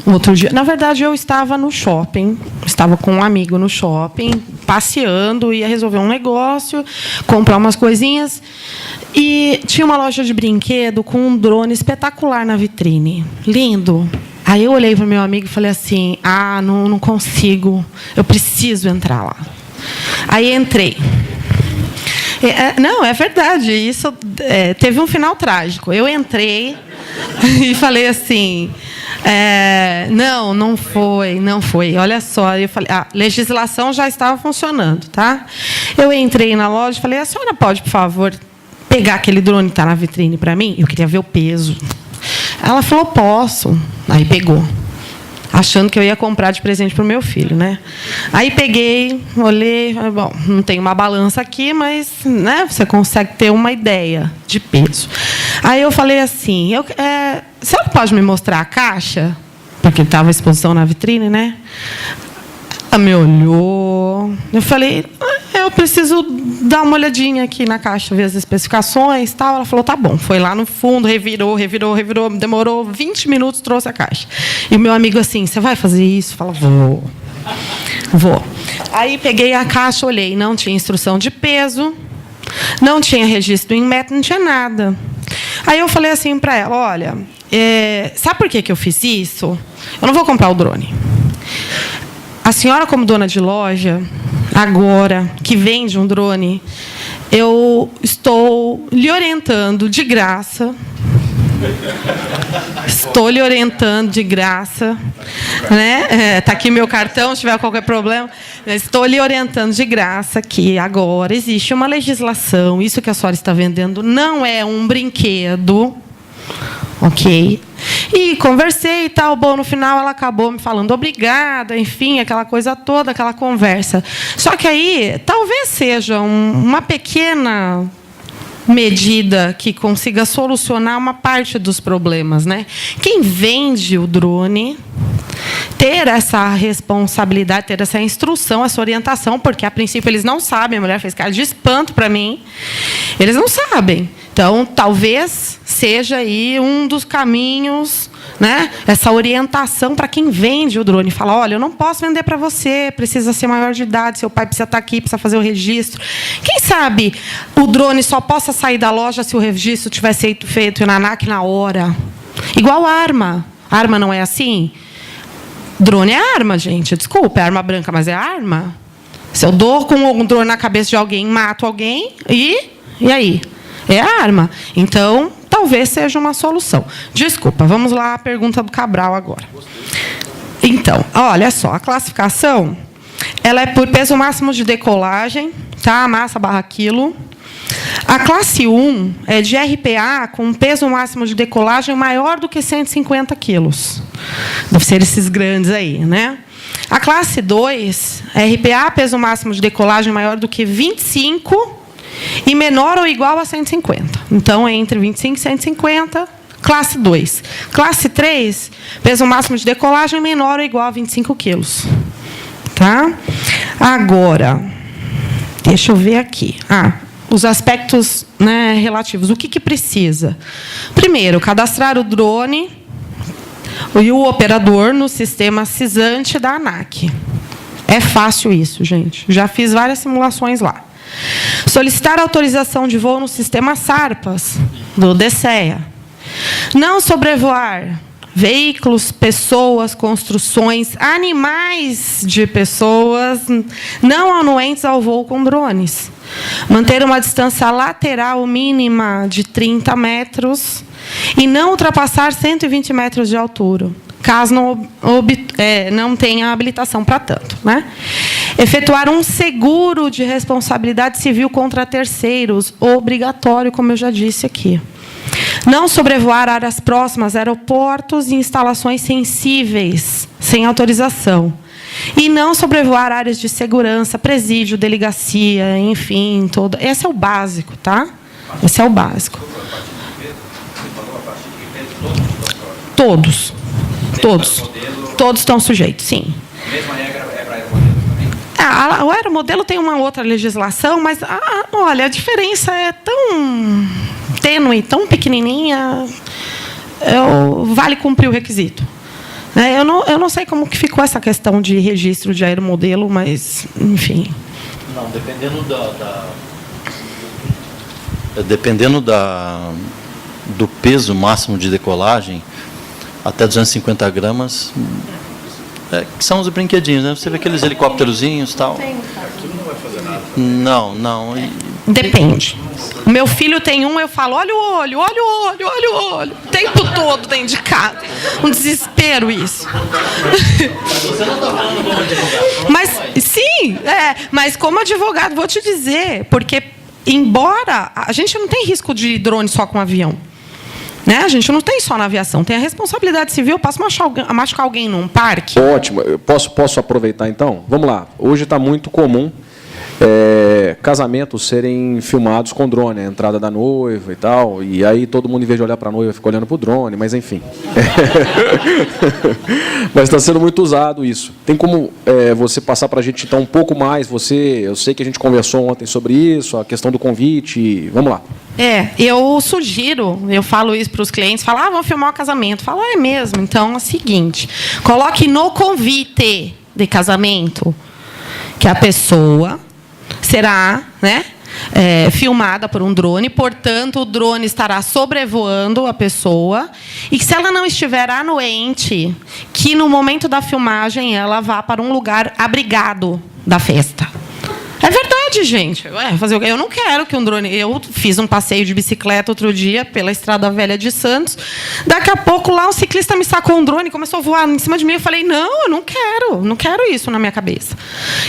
outro dia. Na verdade, eu estava no shopping, estava com um amigo no shopping, passeando, ia resolver um negócio, comprar umas coisinhas, e tinha uma loja de brinquedo com um drone espetacular na vitrine. Lindo. Aí eu olhei para o meu amigo e falei assim, não consigo, eu preciso entrar lá. Aí entrei. Não, é verdade, isso teve um final trágico. Eu entrei e falei assim, não foi. Olha só, eu falei, a legislação já estava funcionando, tá? Eu entrei na loja e falei, a senhora pode, por favor, pegar aquele drone que está na vitrine para mim? Eu queria ver o peso. Ela falou, posso. Aí pegou, achando que eu ia comprar de presente para o meu filho, né? Aí peguei, olhei, bom, não tem uma balança aqui, mas, né, você consegue ter uma ideia de peso. Aí eu falei assim, você pode me mostrar a caixa? Porque estava a exposição na vitrine, né? Ela me olhou, eu falei, eu preciso dar uma olhadinha aqui na caixa, ver as especificações e tal. Ela falou, tá bom. Foi lá no fundo, revirou, demorou 20 minutos, trouxe a caixa. E o meu amigo assim, você vai fazer isso? Fala, vou. Aí peguei a caixa, olhei, não tinha instrução de peso, não tinha registro em metro, não tinha nada. Aí eu falei assim para ela, olha, sabe por que eu fiz isso? Eu não vou comprar o drone. A senhora, como dona de loja, agora, que vende um drone, eu estou lhe orientando de graça. Estou lhe orientando de graça. Né? Está aqui meu cartão, se tiver qualquer problema. Estou lhe orientando de graça que agora existe uma legislação. Isso que a senhora está vendendo não é um brinquedo. Ok? E conversei e tal. Bom, no final ela acabou me falando obrigada, enfim, aquela coisa toda, aquela conversa. Só que aí, talvez seja uma pequena medida que consiga solucionar uma parte dos problemas, né? Quem vende o drone ter essa responsabilidade, ter essa instrução, essa orientação, porque a princípio eles não sabem, a mulher fez cara de espanto para mim, eles não sabem. Então Então, talvez seja aí um dos caminhos, né? Essa orientação para quem vende o drone. Fala, olha, eu não posso vender para você, precisa ser maior de idade, seu pai precisa estar aqui, precisa fazer o registro. Quem sabe o drone só possa sair da loja se o registro tiver sido feito na ANAC na hora. Igual arma. Arma não é assim? Drone é arma, gente. Desculpa, é arma branca, mas é arma. Se eu dou com um drone na cabeça de alguém, mato alguém, e aí? É arma. Então, talvez seja uma solução. Desculpa, vamos lá à pergunta do Cabral agora. Então, olha só, a classificação, ela é por peso máximo de decolagem, tá? Massa / quilo. A classe 1 é de RPA com peso máximo de decolagem maior do que 150 quilos. Deve ser esses grandes aí, né? A classe 2, RPA, peso máximo de decolagem maior do que 25 e menor ou igual a 150. Então, é entre 25 e 150, classe 2. Classe 3, peso máximo de decolagem menor ou igual a 25 quilos. Tá? Agora, deixa eu ver aqui. Os aspectos, né, relativos. O que precisa? Primeiro, cadastrar o drone e o operador no sistema CISANT da ANAC. É fácil isso, gente. Já fiz várias simulações lá. Solicitar autorização de voo no sistema SARPAS, do DCEA. Não sobrevoar veículos, pessoas, construções, animais de pessoas não anuentes ao voo com drones. Manter uma distância lateral mínima de 30 metros e não ultrapassar 120 metros de altura, caso não tenha habilitação para tanto, né? Efetuar um seguro de responsabilidade civil contra terceiros, obrigatório, como eu já disse aqui. Não sobrevoar áreas próximas, aeroportos e instalações sensíveis, sem autorização. E não sobrevoar áreas de segurança, presídio, delegacia, enfim, todo. Esse é o básico, tá? Esse é o básico. Todos. Todos estão sujeitos, sim. A mesma regra é para aeromodelo também? O aeromodelo tem uma outra legislação, mas, olha, a diferença é tão tênue, tão pequenininha, vale cumprir o requisito. Eu não sei como que ficou essa questão de registro de aeromodelo, mas, enfim. Não, dependendo do peso máximo de decolagem, até 250 gramas, que são os brinquedinhos, né? Você vê aqueles helicópterozinhos e tal. Aquilo não vai fazer nada. Não. Depende. O meu filho tem eu falo, olha o olho, o tempo todo dentro de casa. Um desespero isso. Você não está falando como advogado. Mas, sim, mas como advogado, vou te dizer, porque, embora a gente não tem risco de drone só com avião, né? A gente não tem só na aviação, tem a responsabilidade civil. Posso machucar alguém num parque? Ótimo. Eu posso aproveitar, então? Vamos lá. Hoje está muito comum casamentos serem filmados com drone, a entrada da noiva e tal, e aí todo mundo, em vez de olhar para a noiva, fica olhando para o drone, mas enfim. Mas está sendo muito usado isso. Tem como você passar para a gente, então, um pouco mais? Eu sei que a gente conversou ontem sobre isso, a questão do convite. Vamos lá. Eu sugiro, eu falo isso para os clientes, falo, vamos filmar o casamento. Falo, é mesmo? Então, é o seguinte, coloque no convite de casamento que a pessoa será, né, filmada por um drone, portanto, o drone estará sobrevoando a pessoa, e que, se ela não estiver anuente, que no momento da filmagem ela vá para um lugar abrigado da festa. É verdade, gente. Eu não quero que um drone... Eu fiz um passeio de bicicleta outro dia pela Estrada Velha de Santos. Daqui a pouco, lá, um ciclista me sacou um drone e começou a voar em cima de mim. Eu falei, não, eu não quero isso na minha cabeça.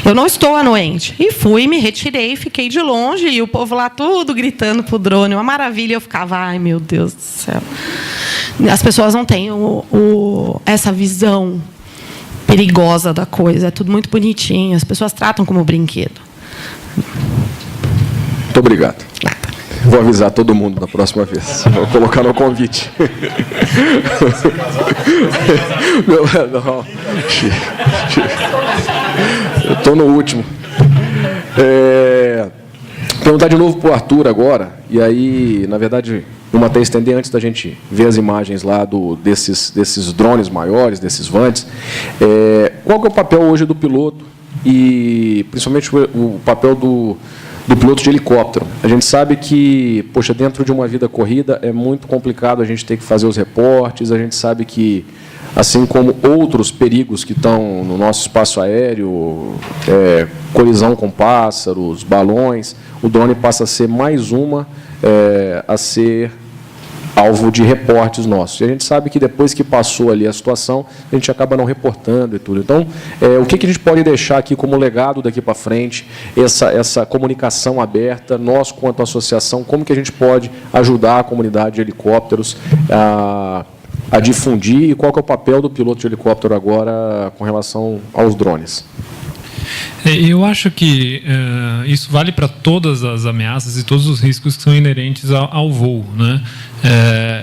Eu não estou anuente. E fui, me retirei, fiquei de longe, e o povo lá tudo gritando pro drone. Uma maravilha. Eu ficava, ai, meu Deus do céu. As pessoas não têm essa visão perigosa da coisa. É tudo muito bonitinho. As pessoas tratam como brinquedo. Muito obrigado. Vou avisar todo mundo da próxima vez. Vou colocar no convite. Eu estou no último. Perguntar de novo para o Arthur agora, e aí, na verdade, vamos até estender antes da gente ver as imagens lá desses drones maiores, desses VANTs. Qual que é o papel hoje do piloto e, principalmente, o papel do piloto de helicóptero? A gente sabe que, poxa, dentro de uma vida corrida é muito complicado a gente ter que fazer os reportes, a gente sabe que, assim como outros perigos que estão no nosso espaço aéreo, colisão com pássaros, balões, o drone passa a ser mais uma a ser alvo de reportes nossos. E a gente sabe que depois que passou ali a situação, a gente acaba não reportando e tudo. Então, o que a gente pode deixar aqui como legado daqui para frente, essa comunicação aberta, nós quanto associação, como que a gente pode ajudar a comunidade de helicópteros a difundir, e qual que é o papel do piloto de helicóptero agora com relação aos drones? Eu acho que isso vale para todas as ameaças e todos os riscos que são inerentes ao voo, né?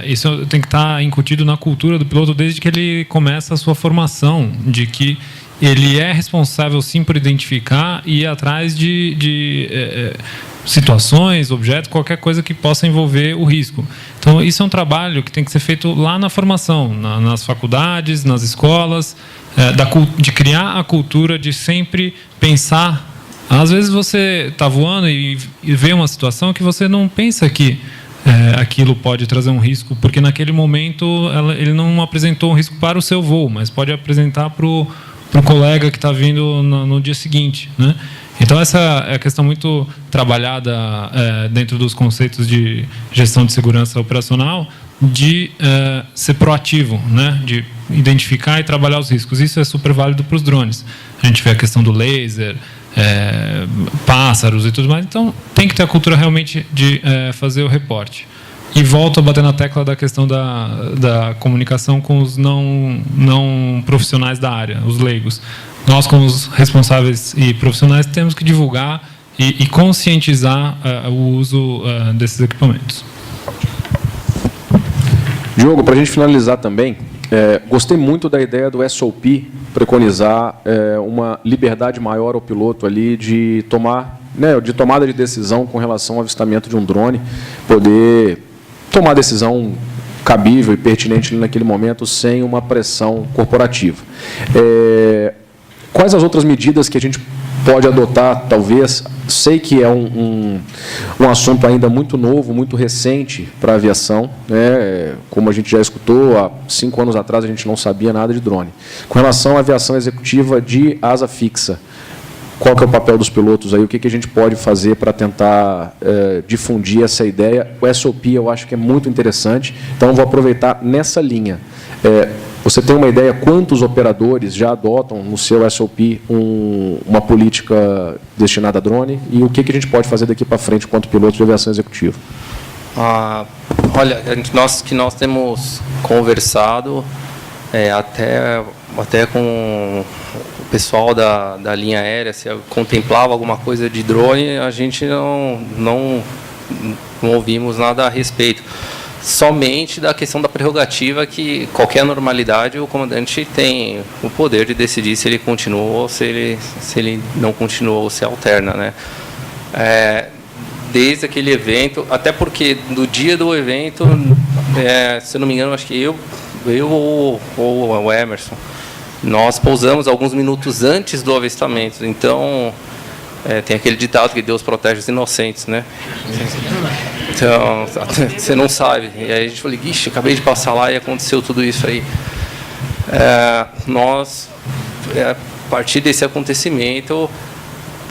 Isso tem que estar incutido na cultura do piloto desde que ele começa a sua formação, de que ele é responsável, sim, por identificar e ir atrás de situações, objetos, qualquer coisa que possa envolver o risco. Então, isso é um trabalho que tem que ser feito lá na formação, nas faculdades, nas escolas, de criar a cultura de sempre pensar. Às vezes você está voando e vê uma situação que você não pensa que aquilo pode trazer um risco, porque naquele momento ele não apresentou um risco para o seu voo, mas pode apresentar para o colega que está vindo no dia seguinte, né? Então, essa é a questão muito trabalhada dentro dos conceitos de gestão de segurança operacional, de ser proativo, né? De identificar e trabalhar os riscos. Isso é super válido para os drones. A gente vê a questão do laser, pássaros e tudo mais. Então, tem que ter a cultura realmente de fazer o reporte. E volto a bater na tecla da questão da comunicação com os não profissionais da área, os leigos. Nós, como os responsáveis e profissionais, temos que divulgar e conscientizar o uso desses equipamentos. Diogo, para a gente finalizar também, gostei muito da ideia do SOP preconizar uma liberdade maior ao piloto ali de tomada de decisão com relação ao avistamento de um drone, poder tomar decisão cabível e pertinente naquele momento sem uma pressão corporativa. Quais as outras medidas que a gente pode adotar, talvez? Sei que é um assunto ainda muito novo, muito recente para a aviação, né? Como a gente já escutou, há 5 anos atrás a gente não sabia nada de drone. Com relação à aviação executiva de asa fixa, qual que é o papel dos pilotos aí? O que a gente pode fazer para tentar difundir essa ideia? O SOP eu acho que é muito interessante, então eu vou aproveitar nessa linha. Você tem uma ideia quantos operadores já adotam no seu SOP uma política destinada a drone? E o que a gente pode fazer daqui para frente quanto piloto de aviação executiva? Olha, nós temos conversado até com o pessoal da linha aérea, se contemplava alguma coisa de drone, a gente não ouvimos nada a respeito. Somente da questão da prerrogativa que qualquer normalidade o comandante tem o poder de decidir se ele continua ou se ele não continua ou se alterna, né? Desde aquele evento, até porque no dia do evento, se eu não me engano, acho que eu ou o Emerson, nós pousamos alguns minutos antes do avistamento. Então, tem aquele ditado que Deus protege os inocentes, né? Então, você não sabe. E aí a gente falou, ixi, acabei de passar lá e aconteceu tudo isso aí. A partir desse acontecimento,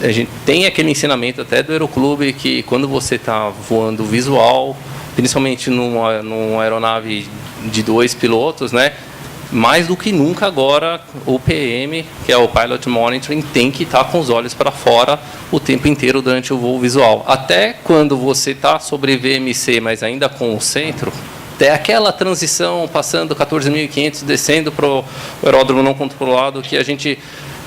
a gente tem aquele ensinamento até do Aeroclube que quando você está voando visual, principalmente numa aeronave de 2 pilotos, né? Mais do que nunca agora o PM, que é o Pilot Monitoring, tem que estar com os olhos para fora o tempo inteiro durante o voo visual. Até quando você está sobre VMC, mas ainda com o centro, até aquela transição passando 14.500, descendo para o aeródromo não controlado, que a gente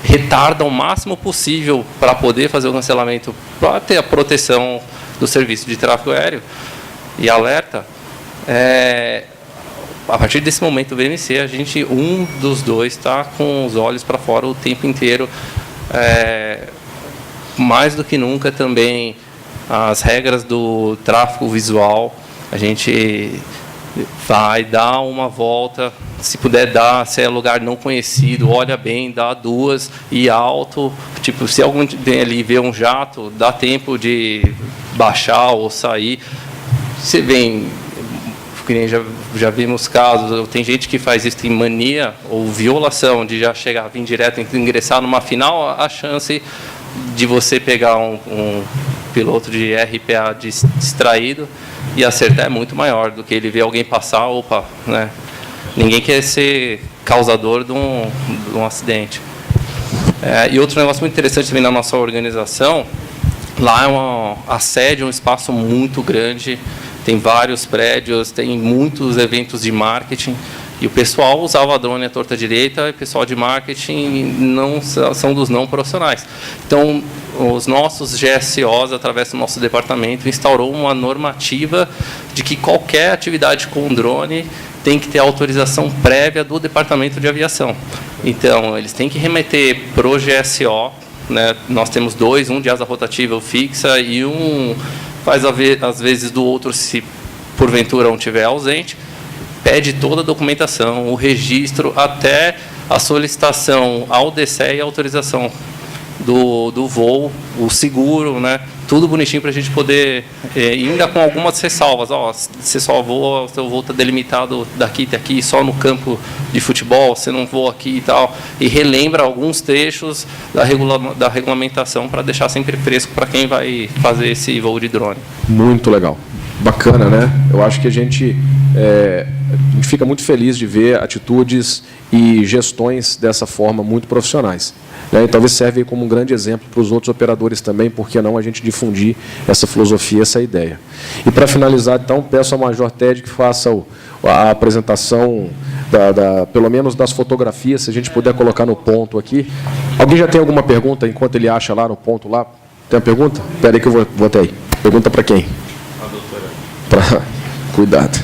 retarda o máximo possível para poder fazer o cancelamento, para ter a proteção do serviço de tráfego aéreo e alerta. A partir desse momento do VMC, um dos dois está com os olhos para fora o tempo inteiro. Mais do que nunca também as regras do tráfego visual, a gente vai dar uma volta, se puder dar, se é lugar não conhecido, olha bem, dá 2 e alto, tipo, se alguém ali vê um jato, dá tempo de baixar ou sair. Você vem, já vimos casos, tem gente que faz isso, tem mania ou violação de já chegar, vir direto, ingressar numa final, a chance de você pegar um piloto de RPA distraído e acertar é muito maior do que ele ver alguém passar, opa, né? Ninguém quer ser causador de um acidente. E outro negócio muito interessante também na nossa organização, lá a sede é um espaço muito grande, tem vários prédios, tem muitos eventos de marketing, e o pessoal usava drone à torta direita, e o pessoal de marketing não são dos não profissionais. Então, os nossos GSOs, através do nosso departamento, instaurou uma normativa de que qualquer atividade com drone tem que ter autorização prévia do departamento de aviação. Então, eles têm que remeter para o GSO, né? Nós temos 2, um de asa rotativa fixa e um faz às vezes do outro, se porventura um estiver ausente, pede toda a documentação, o registro, até a solicitação ao DCE e a autorização do voo, o seguro, né? Tudo bonitinho para a gente poder, ainda com algumas ressalvas. Você só voa, o seu voo está delimitado daqui até aqui, só no campo de futebol, você não voa aqui e tal. E relembra alguns trechos da regulamentação para deixar sempre fresco para quem vai fazer esse voo de drone. Muito legal. Bacana, né? Eu acho que a gente fica muito feliz de ver atitudes e gestões dessa forma muito profissionais. E talvez serve como um grande exemplo para os outros operadores também, por que não a gente difundir essa filosofia, essa ideia. E para finalizar, então, peço ao Major Ted que faça a apresentação, pelo menos das fotografias, se a gente puder colocar no ponto aqui. Alguém já tem alguma pergunta enquanto ele acha lá no ponto lá? Tem uma pergunta? Espera aí que eu vou até aí. Pergunta para quem? A doutora. Cuidado.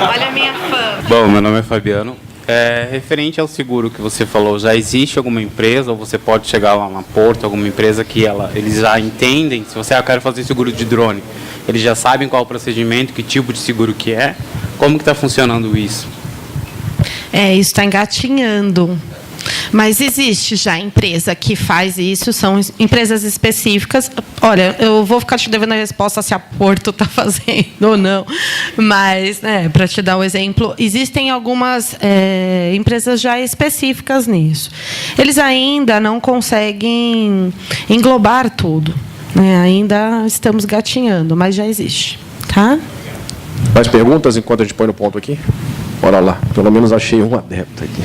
Olha a minha fã. Bom, meu nome é Fabiano. Referente ao seguro que você falou, já existe alguma empresa, ou você pode chegar lá na Porto, alguma empresa que eles já entendem, se você quer fazer seguro de drone, eles já sabem qual é o procedimento, que tipo de seguro que é? Como que está funcionando isso? Isso está engatinhando. Mas existe já empresa que faz isso, são empresas específicas. Olha, eu vou ficar te devendo a resposta se a Porto está fazendo ou não, mas, para te dar um exemplo, existem algumas empresas já específicas nisso. Eles ainda não conseguem englobar tudo, né? Ainda estamos gatinhando, mas já existe. Tá? Mais perguntas enquanto a gente põe no ponto aqui? Bora lá, pelo menos achei um adepto aqui.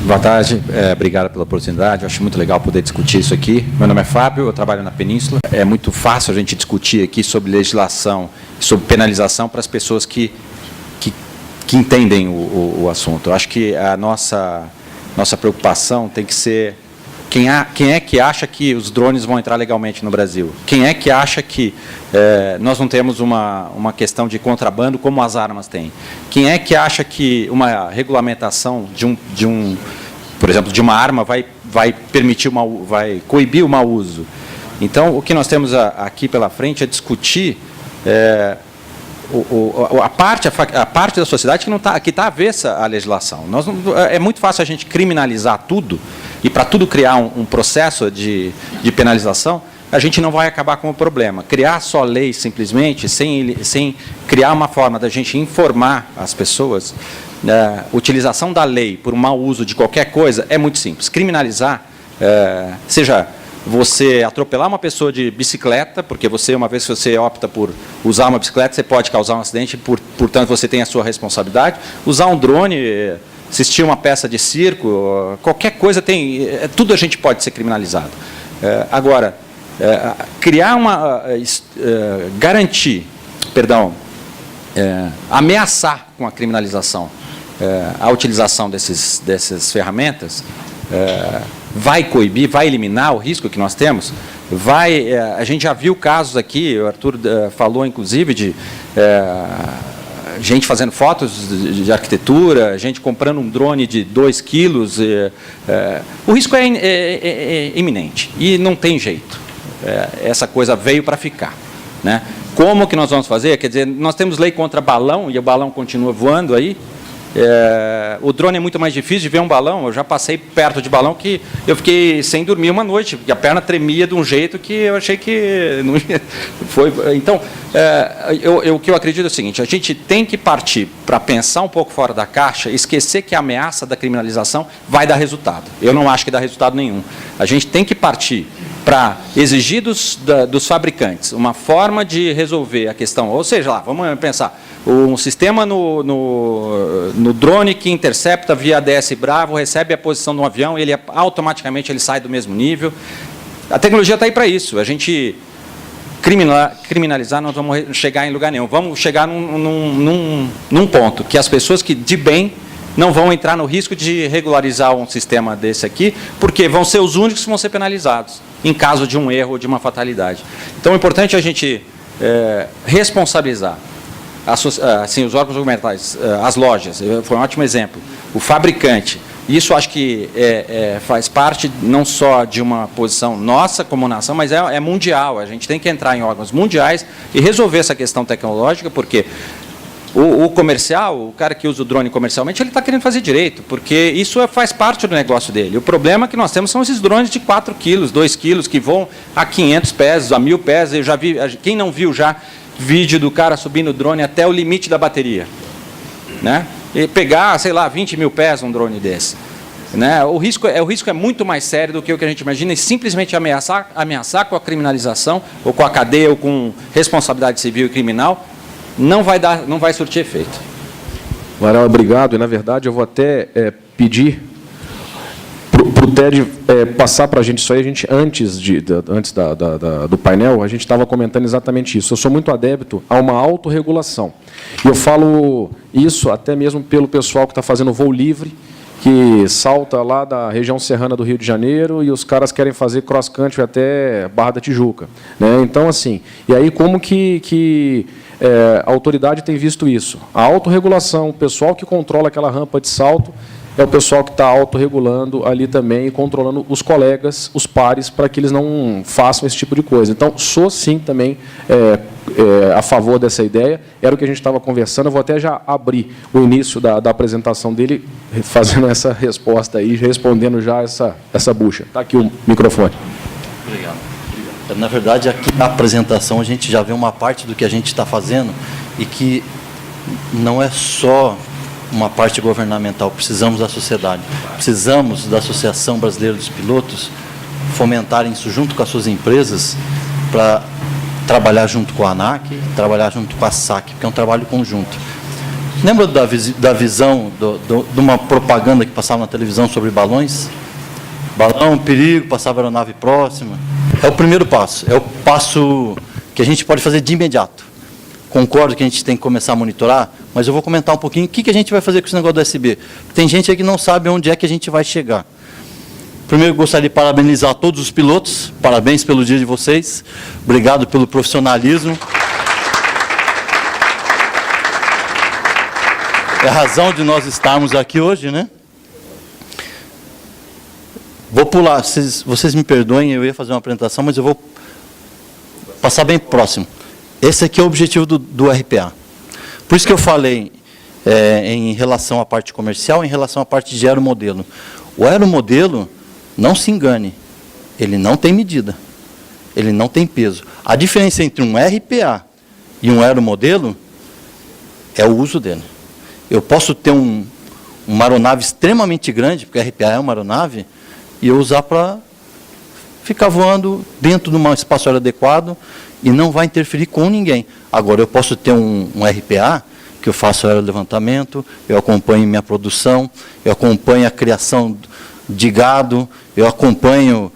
Boa tarde, obrigado pela oportunidade, eu acho muito legal poder discutir isso aqui. Meu nome é Fábio, eu trabalho na Península. É muito fácil a gente discutir aqui sobre legislação, sobre penalização para as pessoas que entendem o assunto. Eu acho que a nossa preocupação tem que ser quem é que acha que os drones vão entrar legalmente no Brasil? Quem é que acha que nós não temos uma questão de contrabando como as armas têm? Quem é que acha que uma regulamentação por exemplo, de uma arma vai permitir vai coibir o mau uso? Então, o que nós temos aqui pela frente é discutir a parte da sociedade que está avessa à legislação. É muito fácil a gente criminalizar tudo e para tudo criar um processo de penalização, a gente não vai acabar com o problema. Criar só lei simplesmente, sem criar uma forma da gente informar as pessoas, utilização da lei por mau uso de qualquer coisa é muito simples. Criminalizar, seja você atropelar uma pessoa de bicicleta, porque uma vez que você opta por usar uma bicicleta, você pode causar um acidente, portanto você tem a sua responsabilidade. Usar um drone, assistir uma peça de circo, qualquer coisa tudo a gente pode ser criminalizado. Agora, ameaçar com a criminalização a utilização dessas ferramentas, vai coibir, vai eliminar o risco que nós temos? A gente já viu casos aqui, o Arthur falou inclusive gente fazendo fotos de arquitetura, gente comprando um drone de 2 quilos. O risco é iminente e não tem jeito. Essa coisa veio para ficar, né? Como que nós vamos fazer? Quer dizer, nós temos lei contra balão e o balão continua voando aí. O drone é muito mais difícil de ver um balão. Eu já passei perto de balão que eu fiquei sem dormir uma noite, porque a perna tremia de um jeito que eu achei que não ia. Então, o que eu acredito é o seguinte: a gente tem que partir para pensar um pouco fora da caixa, esquecer que a ameaça da criminalização vai dar resultado. Eu não acho que dá resultado nenhum. A gente tem que partir para exigir dos fabricantes uma forma de resolver a questão, ou seja, lá, vamos pensar, um sistema no drone que intercepta via ADS Bravo, recebe a posição de um avião, automaticamente ele sai do mesmo nível. A tecnologia está aí para isso. A gente criminalizar, nós vamos chegar em lugar nenhum. Vamos chegar num ponto que as pessoas que de bem não vão entrar no risco de regularizar um sistema desse aqui, porque vão ser os únicos que vão ser penalizados em caso de um erro ou de uma fatalidade. Então, é importante a gente responsabilizar assim, os órgãos governamentais, as lojas, foi um ótimo exemplo, o fabricante. Isso acho que faz parte não só de uma posição nossa como nação, mas é mundial. A gente tem que entrar em órgãos mundiais e resolver essa questão tecnológica, porque o comercial, o cara que usa o drone comercialmente, ele está querendo fazer direito, porque isso faz parte do negócio dele. O problema que nós temos são esses drones de 4 quilos, 2 quilos, que vão a 500 pés, a 1.000 pés. Eu já vi, quem não viu já, vídeo do cara subindo o drone até o limite da bateria, né? E pegar, sei lá, 20 mil pés um drone desse, né? O risco é muito mais sério do que o que a gente imagina, e simplesmente ameaçar com a criminalização, ou com a cadeia, ou com responsabilidade civil e criminal, não vai surtir efeito. Varela, obrigado. E, na verdade, eu vou até pedir para o TED passar para a gente isso aí. A gente, antes do painel, a gente estava comentando exatamente isso. Eu sou muito adepto a uma autorregulação. E eu falo isso até mesmo pelo pessoal que está fazendo voo livre, que salta lá da região serrana do Rio de Janeiro e os caras querem fazer cross-country até Barra da Tijuca, né? Então, assim, e aí como que a autoridade tem visto isso? A autorregulação, o pessoal que controla aquela rampa de salto é o pessoal que está autorregulando ali também e controlando os colegas, os pares, para que eles não façam esse tipo de coisa. Então, sou sim também a favor dessa ideia. Era o que a gente estava conversando. Eu vou até já abrir o início da apresentação dele, fazendo essa resposta aí, respondendo já essa bucha. Está aqui o microfone. Obrigado. Na verdade, aqui na apresentação a gente já vê uma parte do que a gente está fazendo e que não é só uma parte governamental, precisamos da sociedade, precisamos da Associação Brasileira dos Pilotos fomentarem isso junto com as suas empresas para trabalhar junto com a ANAC, trabalhar junto com a SAC, porque é um trabalho conjunto. Lembra da visão de uma propaganda que passava na televisão sobre balões? Balão, perigo, passava a aeronave próxima. É o primeiro passo, é o passo que a gente pode fazer de imediato. Concordo que a gente tem que começar a monitorar, mas eu vou comentar um pouquinho o que a gente vai fazer com esse negócio do USB. Tem gente aí que não sabe onde é que a gente vai chegar. Primeiro, gostaria de parabenizar todos os pilotos. Parabéns pelo dia de vocês. Obrigado pelo profissionalismo. É a razão de nós estarmos aqui hoje, né? Vou pular, vocês me perdoem, eu ia fazer uma apresentação, mas eu vou passar bem próximo. Esse aqui é o objetivo do RPA. Por isso que eu falei em relação à parte comercial, em relação à parte de aeromodelo. O aeromodelo, não se engane, ele não tem medida, ele não tem peso. A diferença entre um RPA e um aeromodelo é o uso dele. Eu posso ter uma aeronave extremamente grande, porque a RPA é uma aeronave, e eu usar para ficar voando dentro de um espaço aéreo adequado e não vai interferir com ninguém. Agora, eu posso ter um RPA, que eu faço aerolevantamento, eu acompanho minha produção, eu acompanho a criação de gado, eu acompanho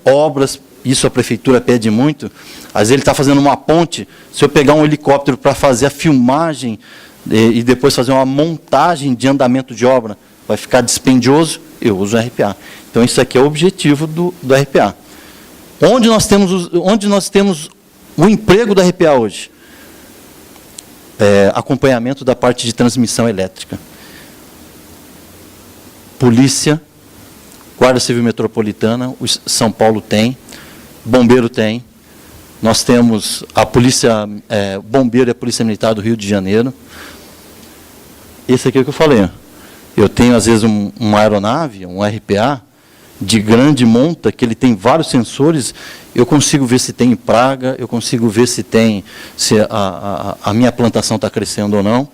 obras, isso a prefeitura pede muito. Às vezes ele está fazendo uma ponte, se eu pegar um helicóptero para fazer a filmagem e depois fazer uma montagem de andamento de obra, vai ficar dispendioso, eu uso o RPA. Então, isso aqui é o objetivo do RPA. Onde nós temos o emprego do RPA hoje? acompanhamento da parte de transmissão elétrica. Polícia, Guarda Civil Metropolitana, o São Paulo tem, Bombeiro tem, nós temos a Polícia Bombeiro e a Polícia Militar do Rio de Janeiro. Esse aqui é o que eu falei. Eu tenho, às vezes, uma aeronave, um RPA, de grande monta, que ele tem vários sensores, eu consigo ver se tem praga, eu consigo ver se a minha plantação está crescendo ou não.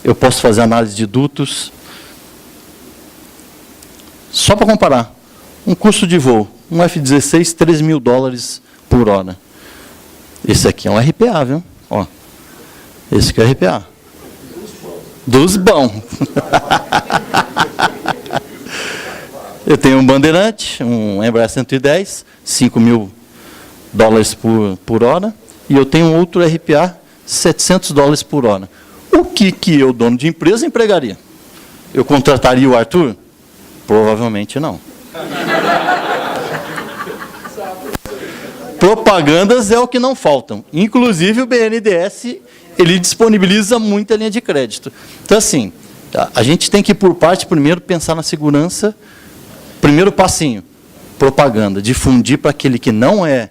Eu posso fazer análise de dutos. Só para comparar, um custo de voo, um F-16, $3.000 por hora. Esse aqui é um RPA, viu? Ó, esse aqui é RPA. Dos bons. Eu tenho um Bandeirante, um Embraer 110, $5.000 por hora, e eu tenho outro RPA, $700 por hora. O que eu, dono de empresa, empregaria? Eu contrataria o Arthur? Provavelmente não. Propagandas é o que não faltam. Inclusive o BNDES, ele disponibiliza muita linha de crédito. Então, assim, a gente tem que, por parte, primeiro, pensar na segurança. Primeiro passinho, propaganda, difundir para aquele que não é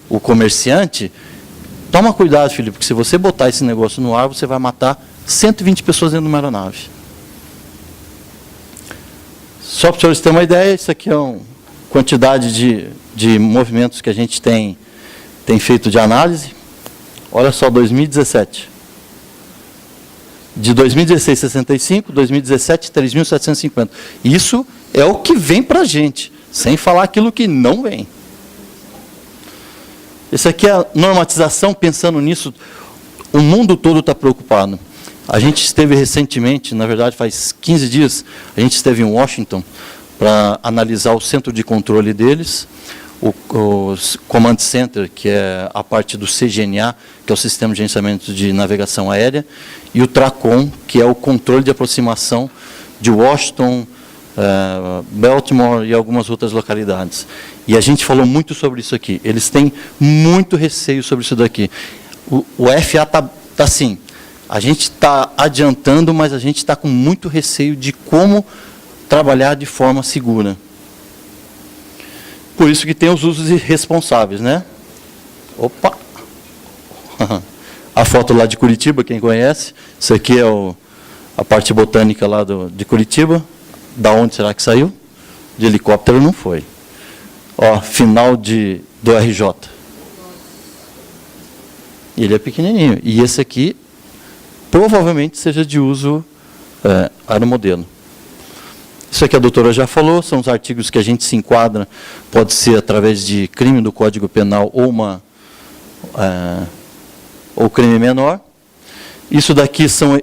o comerciante. Toma cuidado, Felipe, porque se você botar esse negócio no ar, você vai matar 120 pessoas dentro de uma aeronave. Só para os senhores terem uma ideia, isso aqui é uma quantidade de movimentos que a gente tem feito de análise. Olha só, 2017. De 2016, 65, 2017, 3.750. Isso é o que vem para a gente, sem falar aquilo que não vem. Esse aqui é a normatização, pensando nisso, o mundo todo está preocupado. A gente esteve recentemente, na verdade faz 15 dias, a gente esteve em Washington para analisar o centro de controle deles, o Command Center, que é a parte do CGNA, que é o Sistema de Gerenciamento de Navegação Aérea, e o TRACON, que é o controle de aproximação de Washington, Baltimore e algumas outras localidades. E a gente falou muito sobre isso aqui. Eles têm muito receio sobre isso daqui. O FA está assim, a gente está adiantando, mas a gente está com muito receio de como trabalhar de forma segura. Por isso que tem os usos irresponsáveis, né? Opa! A foto lá de Curitiba, quem conhece. Isso aqui é a parte botânica lá de Curitiba. Da onde será que saiu? De helicóptero não foi. Ó, final do RJ. Ele é pequenininho. E esse aqui provavelmente seja de uso aeromodelo. Isso aqui a doutora já falou, são os artigos que a gente se enquadra, pode ser através de crime do Código Penal ou crime menor. Isso daqui são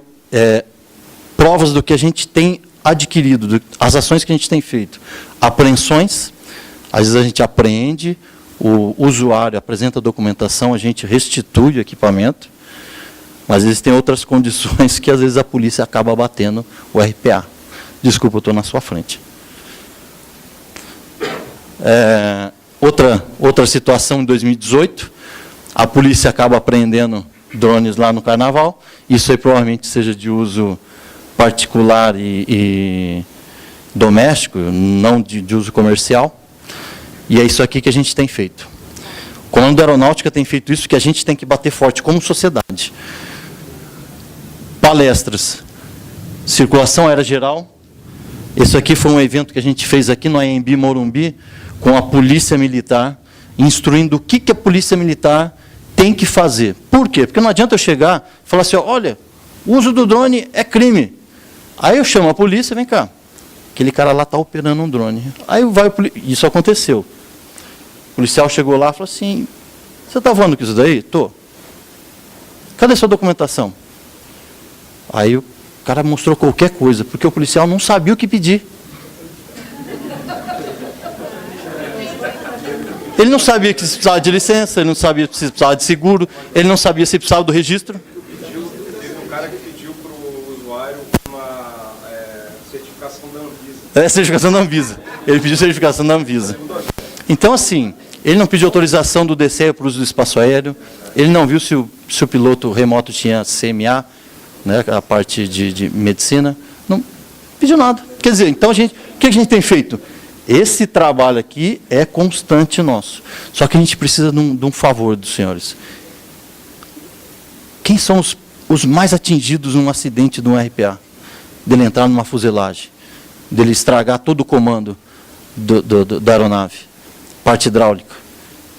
provas do que a gente tem adquirido, as ações que a gente tem feito. Apreensões, às vezes a gente apreende, o usuário apresenta a documentação, a gente restitui o equipamento, mas existem outras condições que às vezes a polícia acaba batendo o RPA. Desculpa, eu estou na sua frente. Outra situação, em 2018, a polícia acaba apreendendo drones lá no Carnaval. Isso aí provavelmente seja de uso particular e doméstico, não de uso comercial. E é isso aqui que a gente tem feito. O Comando da Aeronáutica tem feito isso, que a gente tem que bater forte como sociedade. Palestras, circulação aérea geral. Esse aqui foi um evento que a gente fez aqui no AMB Morumbi, com a Polícia Militar, instruindo o que a Polícia Militar tem que fazer. Por quê? Porque não adianta eu chegar e falar assim, olha, o uso do drone é crime. Aí eu chamo a polícia, vem cá, aquele cara lá está operando um drone. Aí isso aconteceu. O policial chegou lá e falou assim, você está voando com isso daí? Estou. Cadê sua documentação? Aí o cara mostrou qualquer coisa, porque o policial não sabia o que pedir. Ele não sabia que se precisava de licença, ele não sabia se precisava de seguro, ele não sabia se precisava do registro. Teve um cara que pediu para o usuário uma certificação da Anvisa. Certificação da Anvisa. Ele pediu certificação da Anvisa. Então, assim, ele não pediu autorização do DCE para o uso do espaço aéreo, ele não viu se o piloto remoto tinha CMA, né, a parte de medicina, não pediu nada. Quer dizer, então o que a gente tem feito? Esse trabalho aqui é constante nosso. Só que a gente precisa de um favor dos senhores. Quem são os mais atingidos num acidente de um RPA? Dele entrar numa fuselagem, dele estragar todo o comando da aeronave, parte hidráulica.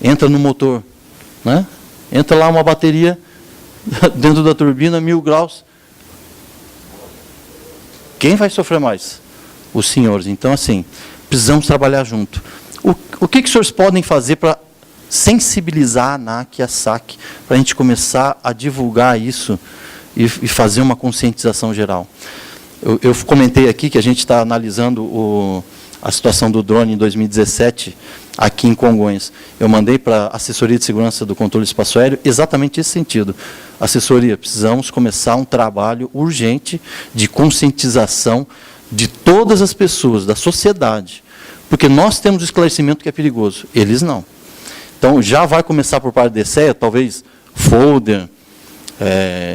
Entra no motor, né? Entra lá uma bateria dentro da turbina, 1000 graus. Quem vai sofrer mais? Os senhores. Então, assim, precisamos trabalhar junto. O que os senhores podem fazer para sensibilizar a ANAC e a SAC, para a gente começar a divulgar isso e fazer uma conscientização geral? Eu comentei aqui que a gente está analisando a situação do drone em 2017, aqui em Congonhas. Eu mandei para a Assessoria de Segurança do Controle do Espaço Aéreo exatamente esse sentido. Assessoria, precisamos começar um trabalho urgente de conscientização de todas as pessoas, da sociedade. Porque nós temos o esclarecimento que é perigoso, eles não. Então, já vai começar por parte da DCEA, talvez folder,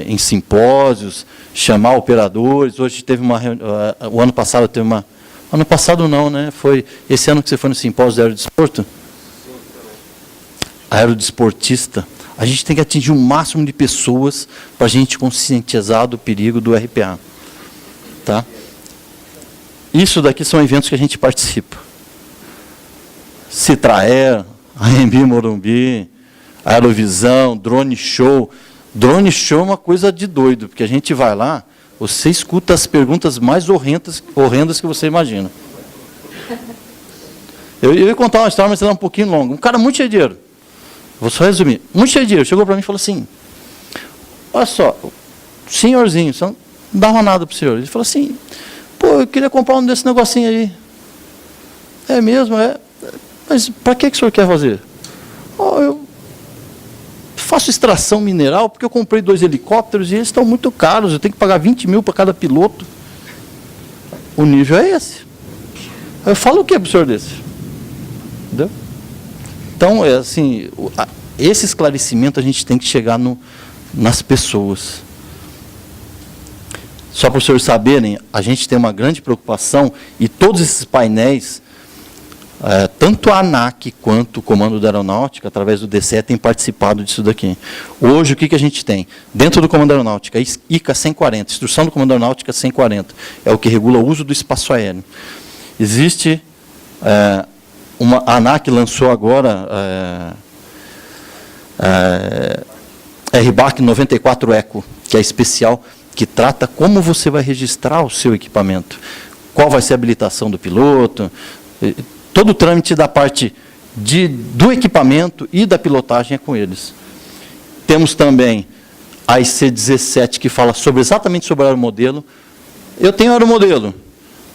em simpósios, chamar operadores. Hoje teve uma reunião, o ano passado teve uma... Ano passado não, né? Foi esse ano que você foi no simpósio de aerodesporto? Aerodesportista. A gente tem que atingir o máximo de pessoas para a gente conscientizar do perigo do RPA. Tá? Isso daqui são eventos que a gente participa. Citraer, AMB Morumbi, Aerovisão, Drone Show. Drone Show é uma coisa de doido, porque a gente vai lá, você escuta as perguntas mais horrendas que você imagina. Eu ia contar uma história, mas ela é um pouquinho longa. Um cara muito cheio de dinheiro. Vou só resumir. Muito cheio de dinheiro. Chegou para mim e falou assim, olha só, senhorzinho, você não dava nada para o senhor. Ele falou assim, pô, eu queria comprar um desse negocinho aí. É mesmo? É. Mas para que o senhor quer fazer? Oh, eu faço extração mineral porque eu comprei 2 helicópteros e eles estão muito caros. Eu tenho que pagar 20 mil para cada piloto. O nível é esse. Eu falo o que para o senhor desse? Entendeu? Então, assim, esse esclarecimento a gente tem que chegar nas pessoas. Só para os senhores saberem, a gente tem uma grande preocupação e todos esses painéis, tanto a ANAC quanto o Comando da Aeronáutica, através do DCE, tem participado disso daqui. Hoje, o que a gente tem? Dentro do Comando da Aeronáutica, ICA 140, Instrução do Comando da Aeronáutica 140, é o que regula o uso do espaço aéreo. Existe, a ANAC lançou agora RBAC 94 Eco, que é especial, que trata como você vai registrar o seu equipamento, qual vai ser a habilitação do piloto, todo o trâmite da parte do equipamento e da pilotagem é com eles. Temos também a IC17, que fala exatamente sobre o aeromodelo. Eu tenho um aeromodelo,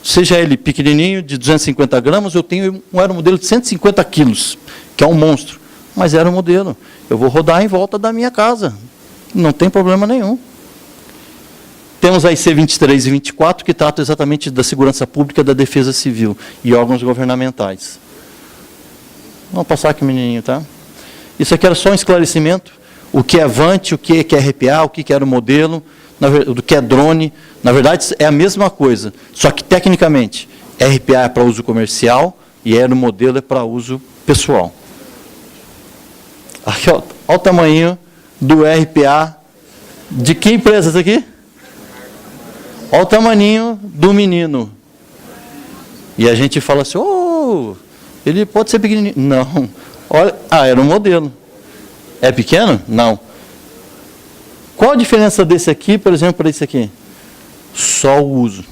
seja ele pequenininho, de 250 gramas, eu tenho um aeromodelo de 150 quilos, que é um monstro. Mas é aeromodelo. Eu vou rodar em volta da minha casa. Não tem problema nenhum. Temos a IC 23 e 24, que tratam exatamente da segurança pública, da defesa civil e órgãos governamentais. Vamos passar aqui, menininho, tá? Isso aqui era só um esclarecimento. O que é VANT, o que é RPA, o que era o modelo, o que é drone. Na verdade, é a mesma coisa, só que, tecnicamente, RPA é para uso comercial e aeromodelo é para uso pessoal. Aqui, ó, olha o tamanho do RPA. De que empresa isso aqui? Olha o tamaninho do menino. E a gente fala assim, oh, ele pode ser pequenininho. Não. Olha, era um modelo. É pequeno? Não. Qual a diferença desse aqui, por exemplo, para esse aqui? Só o uso.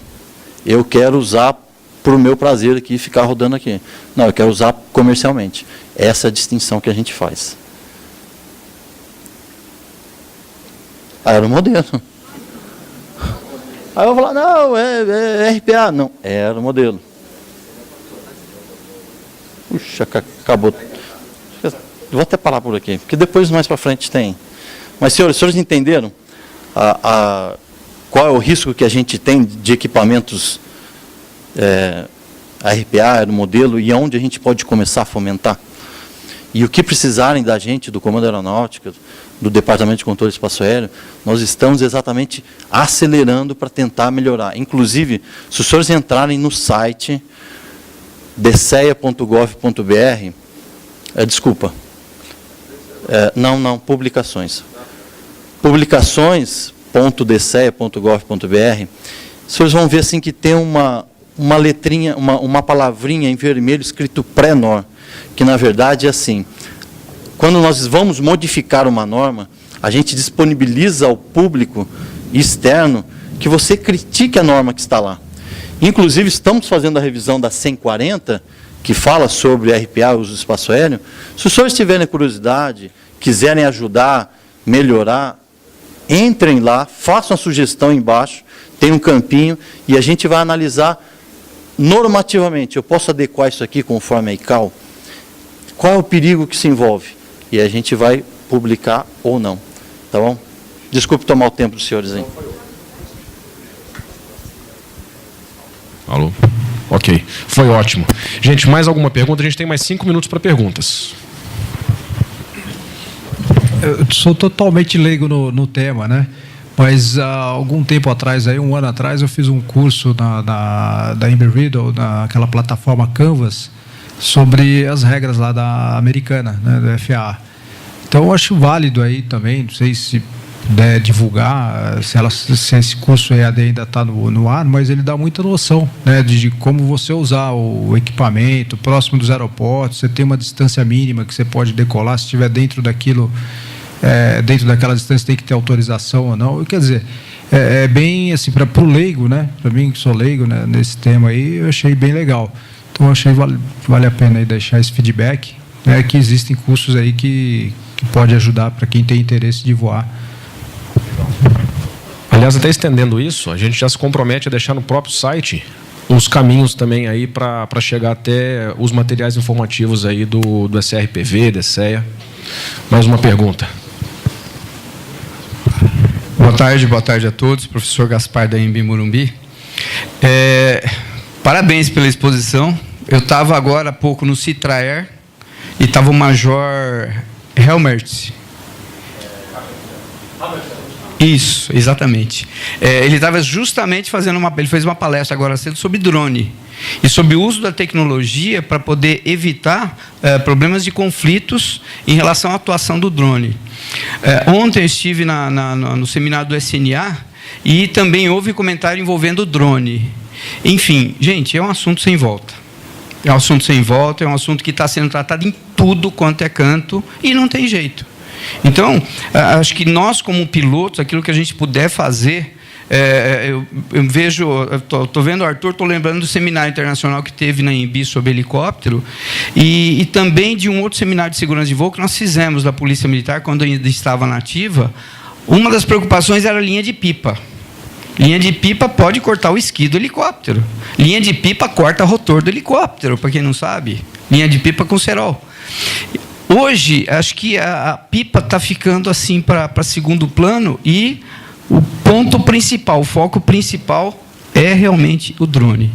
Eu quero usar para o meu prazer aqui, ficar rodando aqui. Não, eu quero usar comercialmente. Essa é a distinção que a gente faz. Era um modelo. Aí eu vou falar, não, é RPA. Não, era o modelo. Puxa, acabou. Vou até parar por aqui, porque depois mais para frente tem. Mas, senhores entenderam qual é o risco que a gente tem de equipamentos RPA, aeromodelo, e onde a gente pode começar a fomentar? E o que precisarem da gente, do Comando Aeronáutica, do Departamento de Controle de Espaço Aéreo, nós estamos exatamente acelerando para tentar melhorar. Inclusive, se os senhores entrarem no site dcea.gov.br, publicações. Publicações.dcea.gov.br, vocês vão ver assim que tem uma letrinha, uma palavrinha em vermelho escrito pré-NOR, que na verdade é assim, quando nós vamos modificar uma norma, a gente disponibiliza ao público externo que você critique a norma que está lá. Inclusive, estamos fazendo a revisão da 140, que fala sobre RPA, uso do espaço aéreo. Se os senhores tiverem curiosidade, quiserem ajudar, melhorar, entrem lá, façam a sugestão embaixo, tem um campinho, e a gente vai analisar normativamente. Eu posso adequar isso aqui conforme a ICAO? Qual é o perigo que se envolve? E a gente vai publicar ou não. Tá bom? Desculpe tomar o tempo dos senhores aí. Alô? Ok, foi ótimo. Gente, mais alguma pergunta? A gente tem mais 5 minutos para perguntas. Eu sou totalmente leigo no tema, né? Mas há algum tempo atrás, aí, 1 ano atrás, eu fiz um curso da Embry-Riddle, naquela plataforma Canvas, sobre as regras lá da americana, né, do FAA. Então, eu acho válido aí também, não sei se puder divulgar, se esse curso EAD ainda está no ar, mas ele dá muita noção, né, de como você usar o equipamento próximo dos aeroportos, você tem uma distância mínima que você pode decolar, se estiver dentro daquilo, dentro daquela distância tem que ter autorização ou não. Quer dizer, é bem assim, para o leigo, né, para mim que sou leigo, né, nesse tema aí, eu achei bem legal. Então, eu achei vale a pena aí deixar esse feedback, né, que existem cursos aí que pode ajudar para quem tem interesse de voar. Aliás, até estendendo isso, a gente já se compromete a deixar no próprio site os caminhos também aí para chegar até os materiais informativos aí do SRPV, DCEA. Mais uma pergunta. Boa tarde a todos. Professor Gaspar da Embi Morumbi. Parabéns pela exposição. Eu estava agora há pouco no Citraer e estava o Major Helmert. Isso, exatamente. Ele estava justamente ele fez uma palestra agora cedo sobre drone e sobre o uso da tecnologia para poder evitar problemas de conflitos em relação à atuação do drone. Ontem eu estive no seminário do SNA e também houve comentário envolvendo o drone. Enfim, gente, é um assunto sem volta. É um assunto sem volta, é um assunto que está sendo tratado em tudo quanto é canto e não tem jeito. Então, acho que nós, como pilotos, aquilo que a gente puder fazer, eu vejo, estou vendo o Arthur, estou lembrando do seminário internacional que teve na Embi sobre helicóptero e também de um outro seminário de segurança de voo que nós fizemos da Polícia Militar, quando ainda estava na ativa. Uma das preocupações era a linha de pipa. Linha de pipa pode cortar o esqui do helicóptero. Linha de pipa corta o rotor do helicóptero, para quem não sabe. Linha de pipa com cerol. Hoje, acho que a pipa está ficando assim para segundo plano e o ponto principal, o foco principal é realmente o drone.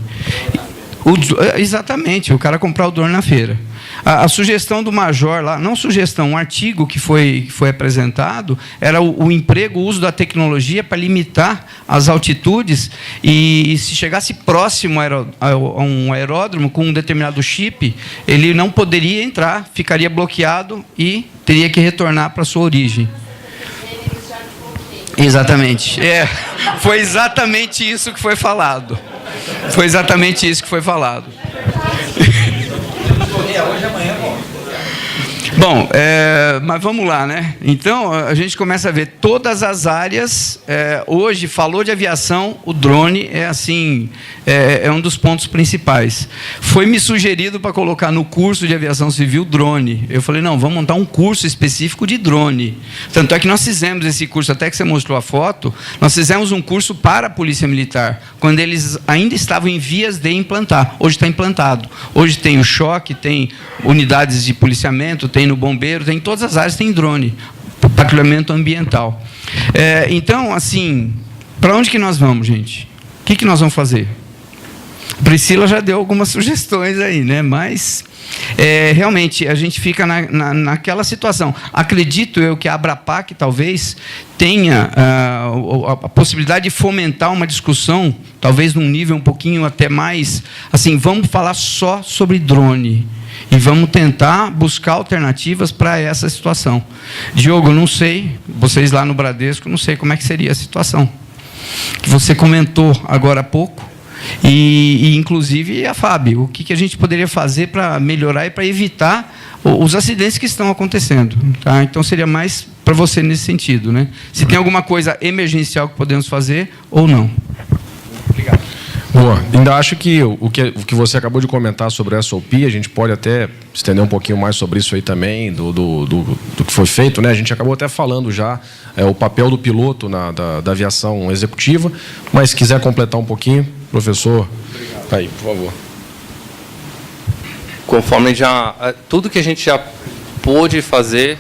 Exatamente, o cara comprar o drone na feira. A sugestão do Major lá, não sugestão, um artigo que foi apresentado, era o emprego, o uso da tecnologia para limitar as altitudes e se chegasse próximo a um aeródromo com um determinado chip, ele não poderia entrar, ficaria bloqueado e teria que retornar para a sua origem. Exatamente. Foi exatamente isso que foi falado. Foi exatamente isso que foi falado. Hoje, amanhã, Bom, mas vamos lá, né? Então, a gente começa a ver todas as áreas. Hoje, falou de aviação, o drone é assim, é um dos pontos principais. Foi me sugerido para colocar no curso de aviação civil drone. Eu falei, não, vamos montar um curso específico de drone. Tanto é que nós fizemos esse curso, até que você mostrou a foto, nós fizemos um curso para a Polícia Militar, quando eles ainda estavam em vias de implantar. Hoje está implantado. Hoje tem o choque, tem unidades de policiamento, tem no bombeiro, tem em todas as áreas, tem drone, patrulhamento ambiental. Então, assim, para onde que nós vamos, gente? O que nós vamos fazer? Priscila já deu algumas sugestões aí, né? Mas realmente a gente fica naquela situação. Acredito eu que a Abrapac talvez tenha a possibilidade de fomentar uma discussão, talvez num nível um pouquinho até mais, assim, vamos falar só sobre drone e vamos tentar buscar alternativas para essa situação. Diogo, não sei, vocês lá no Bradesco, não sei como é que seria a situação que você comentou agora há pouco. E inclusive a Fábio, o que a gente poderia fazer para melhorar e para evitar os acidentes que estão acontecendo, tá? Então seria mais para você nesse sentido, né? Se tem alguma coisa emergencial que podemos fazer ou não. Obrigado. Boa. Ainda acho que o que você acabou de comentar sobre a SOP, a gente pode até estender um pouquinho mais sobre isso aí também, do que foi feito, né? A gente acabou até falando já o papel do piloto da aviação executiva, mas se quiser completar um pouquinho, professor, aí, por favor. Conforme tudo que a gente já pôde fazer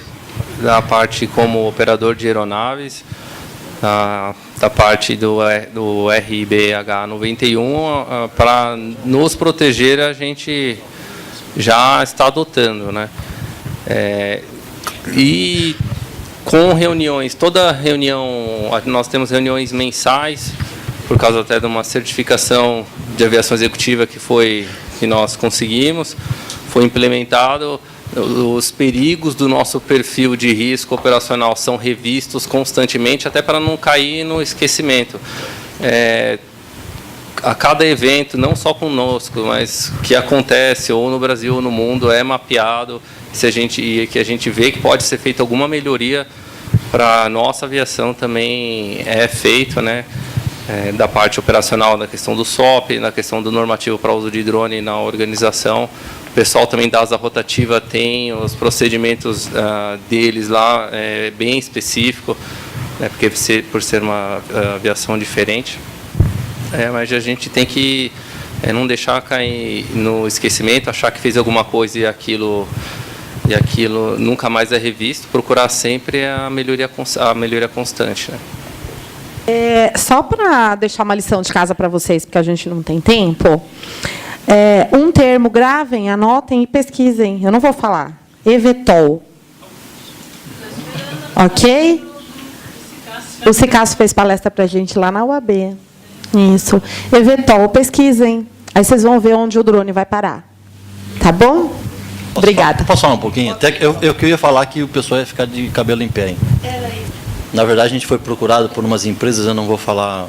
da parte como operador de aeronaves, da parte do RBH 91, para nos proteger, a gente já está adotando, né? E com reuniões, toda reunião, nós temos reuniões mensais, por causa até de uma certificação de aviação executiva que nós conseguimos, foi implementado. Os perigos do nosso perfil de risco operacional são revistos constantemente, até para não cair no esquecimento. A cada evento, não só conosco, mas que acontece ou no Brasil ou no mundo, é mapeado, que a gente vê que pode ser feita alguma melhoria para a nossa aviação também é feito, né? Da parte operacional, na questão do SOP, na questão do normativo para uso de drone na organização. O pessoal também da asa rotativa tem os procedimentos deles lá, bem específico, né, porque por ser uma aviação diferente. Mas a gente tem que não deixar cair no esquecimento, achar que fez alguma coisa e aquilo nunca mais é revisto, procurar sempre a melhoria constante, né? Só para deixar uma lição de casa para vocês, porque a gente não tem tempo, um termo, gravem, anotem e pesquisem. Eu não vou falar. eVTOL. Ok? O Cicasso fez palestra para a gente lá na UAB. Isso. eVTOL, pesquisem. Aí vocês vão ver onde o drone vai parar. Tá bom? Obrigada. Posso falar um pouquinho? Até eu ia falar que o pessoal ia ficar de cabelo em pé, hein? Na verdade, a gente foi procurado por umas empresas, eu não vou falar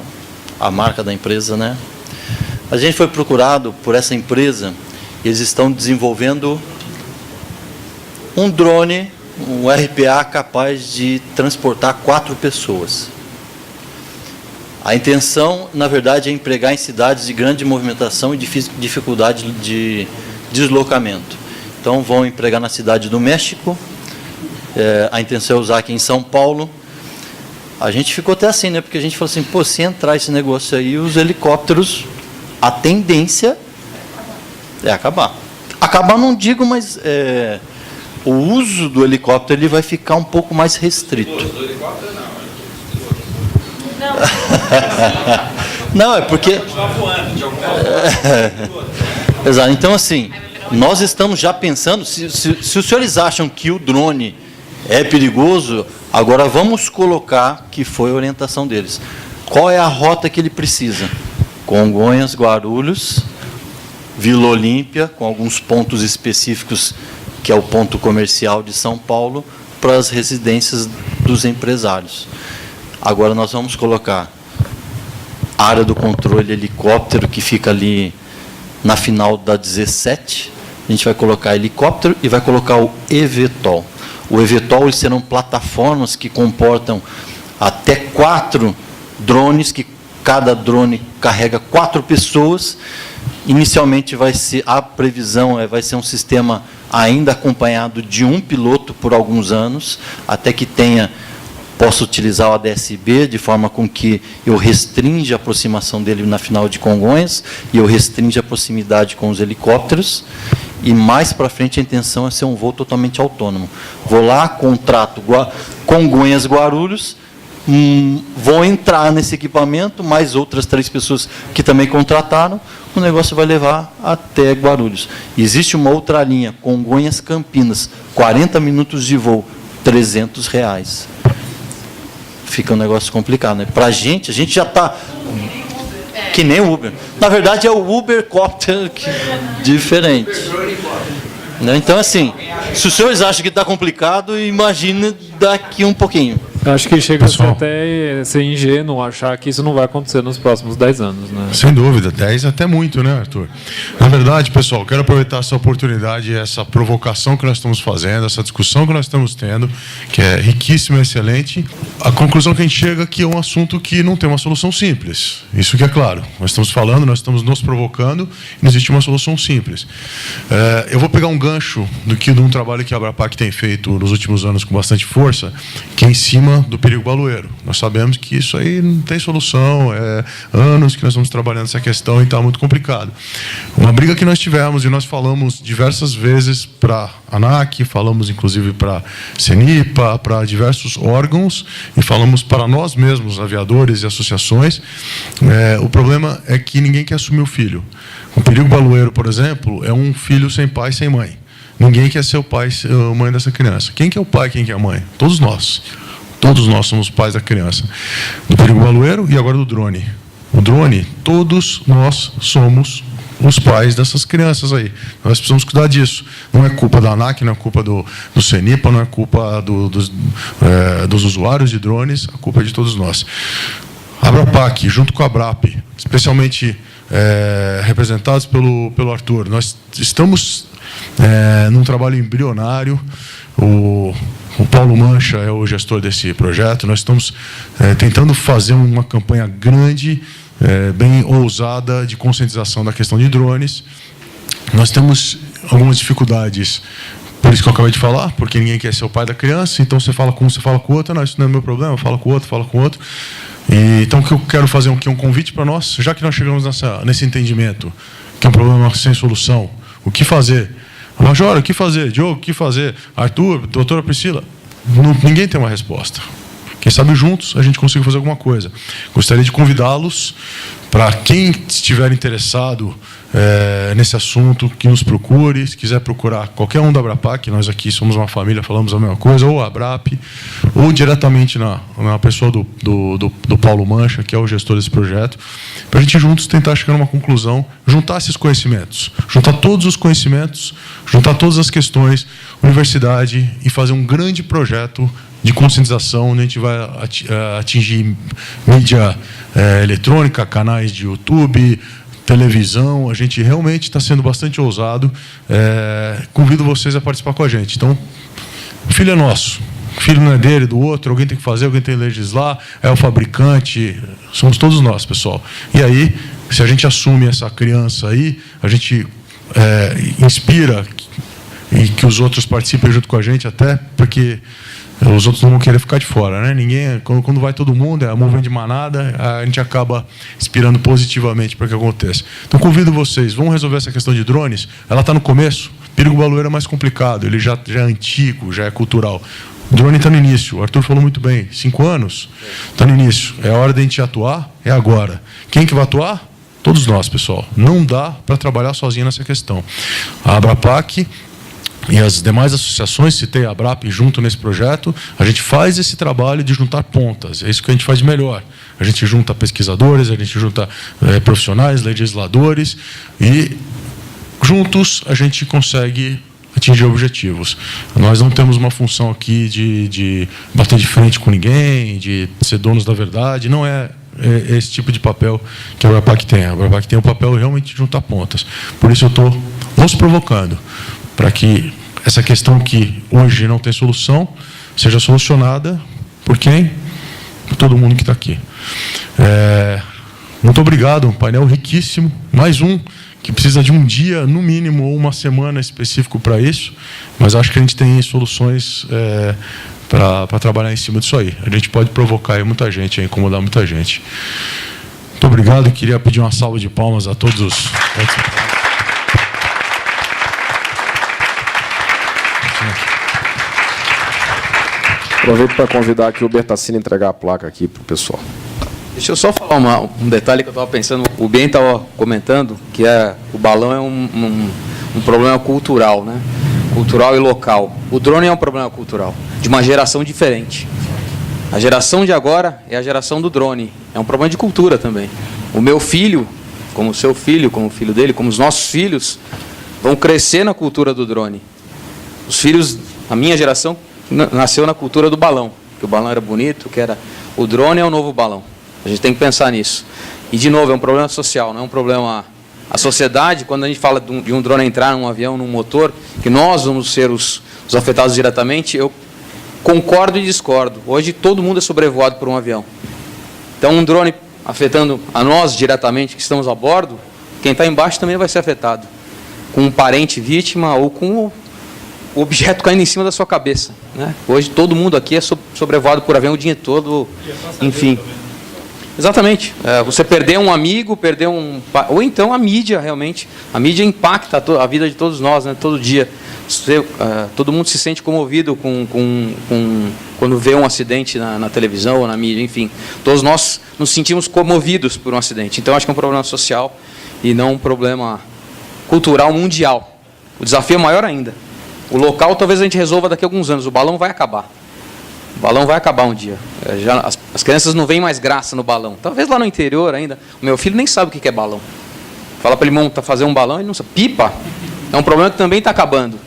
a marca da empresa, né? A gente foi procurado por essa empresa, e eles estão desenvolvendo um drone, um RPA capaz de transportar 4 pessoas. A intenção, na verdade, é empregar em cidades de grande movimentação e dificuldade de deslocamento. Então, vão empregar na cidade do México, a intenção é usar aqui em São Paulo. A gente ficou até assim, né? Porque a gente falou assim, se entrar esse negócio aí, os helicópteros, a tendência é acabar. Acabar não digo, mas o uso do helicóptero ele vai ficar um pouco mais restrito. Do helicóptero não. Não, é porque... Exato. Então, assim, nós estamos já pensando, se os senhores acham que o drone é perigoso, agora vamos colocar que foi a orientação deles. Qual é a rota que ele precisa? Congonhas, Guarulhos, Vila Olímpia, com alguns pontos específicos, que é o ponto comercial de São Paulo, para as residências dos empresários. Agora nós vamos colocar a área do controle helicóptero, que fica ali na final da 17. A gente vai colocar helicóptero e vai colocar o eVTOL. O eVTOL serão plataformas que comportam até 4 drones, que cada drone carrega 4 pessoas. Inicialmente a previsão vai ser um sistema ainda acompanhado de um piloto por alguns anos, até que possa utilizar o ADS-B, de forma com que eu restrinja a aproximação dele na final de Congonhas e eu restrinja a proximidade com os helicópteros. E mais para frente a intenção é ser um voo totalmente autônomo. Vou lá, contrato Congonhas, Guarulhos, vão entrar nesse equipamento, mais outras 3 pessoas que também contrataram, o negócio vai levar até Guarulhos. Existe uma outra linha, Congonhas-Campinas, 40 minutos de voo, R$300. Fica um negócio complicado, né? Para a gente já está que nem o Uber. Na verdade, é o Ubercopter diferente. Né? Então, assim, se os senhores acham que está complicado, imagine daqui um pouquinho. Eu acho que chega até ser ingênuo achar que isso não vai acontecer nos próximos 10 anos. Né? Sem dúvida, 10 até muito, né, Arthur? Na verdade, pessoal, quero aproveitar essa oportunidade, essa provocação que nós estamos fazendo, essa discussão que nós estamos tendo, que é riquíssima e excelente. A conclusão que a gente chega é que é um assunto que não tem uma solução simples. Isso que é claro. Nós estamos falando, nós estamos nos provocando, e não existe uma solução simples. Eu vou pegar um gancho de um trabalho que a Abrapac tem feito nos últimos anos com bastante força, que é em cima do perigo baloeiro. Nós sabemos que isso aí não tem solução, é anos que nós estamos trabalhando essa questão e está muito complicado. Uma briga que nós tivemos, e nós falamos diversas vezes para a ANAC, falamos inclusive para a CENIPA, para diversos órgãos, e falamos para nós mesmos, aviadores e associações, o problema é que ninguém quer assumir o filho. O perigo baloeiro, por exemplo, é um filho sem pai, sem mãe. Ninguém quer ser o pai ou mãe dessa criança. Quem que é o pai, quem que é a mãe? Todos nós. Todos nós somos pais da criança. Do perigo baloeiro e agora do drone. O drone, todos nós somos os pais dessas crianças aí. Nós precisamos cuidar disso. Não é culpa da ANAC, não é culpa do CENIPA, não é culpa dos usuários de drones, a culpa é de todos nós. A Abrapac, junto com a Abrap, especialmente representados pelo Arthur, nós estamos num trabalho embrionário. O Paulo Mancha é o gestor desse projeto. Nós estamos tentando fazer uma campanha grande, bem ousada, de conscientização da questão de drones. Nós temos algumas dificuldades, por isso que eu acabei de falar, porque ninguém quer ser o pai da criança, então você fala com um, você fala com o outro, não, isso não é meu problema, fala com o outro, fala com o outro. Então, o que eu quero fazer aqui um convite para nós, já que nós chegamos nesse entendimento, que é um problema sem solução, o que fazer? Major, o que fazer? Diogo, o que fazer? Arthur, doutora Priscila? Ninguém tem uma resposta. Quem sabe juntos a gente consiga fazer alguma coisa. Gostaria de convidá-los para quem estiver interessado nesse assunto, que nos procure. Se quiser procurar qualquer um da Abrapac, nós aqui somos uma família, falamos a mesma coisa, ou a Abrap, ou diretamente na pessoa do Paulo Mancha, que é o gestor desse projeto, para a gente juntos tentar chegar numa conclusão, juntar esses conhecimentos, juntar todos os conhecimentos, juntar todas as questões, universidade, e fazer um grande projeto de conscientização, onde a gente vai atingir mídia eletrônica, canais de YouTube, televisão. A gente realmente está sendo bastante ousado. Convido vocês a participar com a gente. Então, o filho é nosso. O filho não é dele, do outro. Alguém tem que fazer, alguém tem que legislar. É o fabricante. Somos todos nós, pessoal. E aí, se a gente assume essa criança aí, a gente inspira e que os outros participem junto com a gente, até porque os outros não vão querer ficar de fora, né? Ninguém, quando vai todo mundo, é a movimento de manada, a gente acaba inspirando positivamente para que aconteça. Então, convido vocês, vamos resolver essa questão de drones. Ela está no começo. Perigo baloeiro é mais complicado, ele já é antigo, já é cultural. O drone está no início. O Arthur falou muito bem, 5 anos, está no início. É a hora de a gente atuar, é agora. Quem que vai atuar? Todos nós, pessoal. Não dá para trabalhar sozinho nessa questão. A Abrapac e as demais associações, citei a Abrap junto nesse projeto, a gente faz esse trabalho de juntar pontas. É isso que a gente faz de melhor. A gente junta pesquisadores, a gente junta profissionais, legisladores, e juntos a gente consegue atingir objetivos. Nós não temos uma função aqui de bater de frente com ninguém, de ser donos da verdade. Não é esse tipo de papel que a Abrapac tem. A Abrapac tem o papel realmente de juntar pontas. Por isso eu estou nos provocando para que essa questão que hoje não tem solução seja solucionada por quem? Por todo mundo que está aqui. Muito obrigado, um painel riquíssimo. Mais um que precisa de um dia, no mínimo, ou uma semana específico para isso, mas acho que a gente tem soluções para trabalhar em cima disso aí. A gente pode provocar aí muita gente, incomodar muita gente. Muito obrigado e queria pedir uma salva de palmas a todos os participantes. Aproveito para convidar aqui o Bertassini a entregar a placa aqui para o pessoal. Deixa eu só falar um detalhe que eu estava pensando. O Ben estava comentando que o balão é um problema cultural, né? Cultural e local. O drone é um problema cultural, de uma geração diferente. A geração de agora é a geração do drone. É um problema de cultura também. O meu filho, como o seu filho, como o filho dele, como os nossos filhos, vão crescer na cultura do drone. Os filhos, a minha geração, nasceu na cultura do balão. Que o balão era bonito, o drone é o novo balão. A gente tem que pensar nisso. E, de novo, é um problema social, não é um problema... A sociedade, quando a gente fala de um drone entrar num avião, num motor, que nós vamos ser os afetados diretamente, eu concordo e discordo. Hoje, todo mundo é sobrevoado por um avião. Então, um drone afetando a nós diretamente, que estamos a bordo, quem está embaixo também vai ser afetado. Com um parente vítima ou com o objeto caindo em cima da sua cabeça, né? Hoje, todo mundo aqui é sobrevoado por avião o dia todo, enfim... Exatamente. Você perder um amigo, ou então a mídia, realmente. A mídia impacta a vida de todos nós, né? Todo dia. Todo mundo se sente comovido quando vê um acidente na televisão ou na mídia, enfim. Todos nós nos sentimos comovidos por um acidente. Então, acho que é um problema social e não um problema cultural mundial. O desafio é maior ainda. O local talvez a gente resolva daqui a alguns anos. O balão vai acabar. O balão vai acabar um dia. As crianças não veem mais graça no balão. Talvez lá no interior ainda. O meu filho nem sabe o que é balão. Fala para ele fazer um balão, ele não sabe. Pipa é um problema que também está acabando.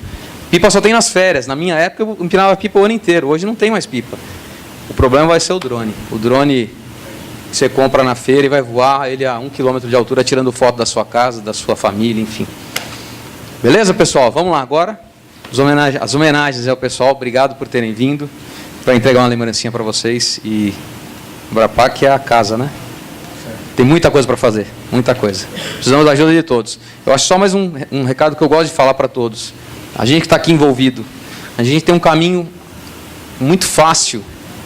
Pipa só tem nas férias. Na minha época eu empinava pipa o ano inteiro. Hoje não tem mais pipa. O problema vai ser o drone. O drone que você compra na feira e vai voar ele a 1 km de altura tirando foto da sua casa, da sua família, enfim. Beleza, pessoal? Vamos lá agora. As homenagens ao pessoal. Obrigado por terem vindo. Para entregar uma lembrancinha para vocês. E o Abrapac é a casa, né? Tem muita coisa para fazer, muita coisa. Precisamos da ajuda de todos. Eu acho só mais um recado que eu gosto de falar para todos. A gente que está aqui envolvido, a gente tem um caminho muito fácil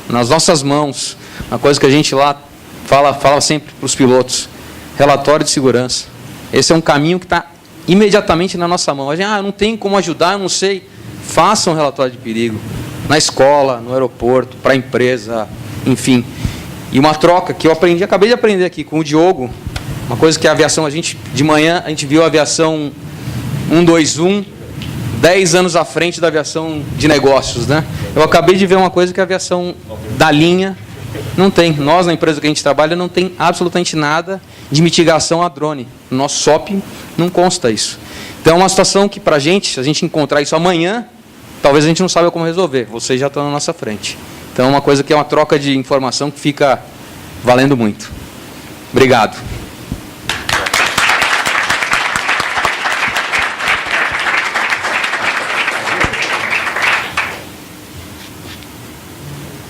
nas nossas mãos. Uma coisa que a gente lá fala sempre para os pilotos. Relatório de segurança. Esse é um caminho que está imediatamente na nossa mão. A gente, não tem como ajudar, eu não sei. Faça um relatório de perigo. Na escola, no aeroporto, para a empresa, enfim. E uma troca que eu acabei de aprender aqui com o Diogo, uma coisa que a aviação, de manhã, a gente viu a aviação 121, 10 anos à frente da aviação de negócios, né? Eu acabei de ver uma coisa que a aviação da linha não tem. Nós, na empresa que a gente trabalha, não tem absolutamente nada de mitigação a drone. No nosso SOP não consta isso. Então é uma situação que, para a gente, se a gente encontrar isso amanhã, talvez a gente não saiba como resolver. Vocês já estão na nossa frente. Então é uma coisa que é uma troca de informação que fica valendo muito. Obrigado.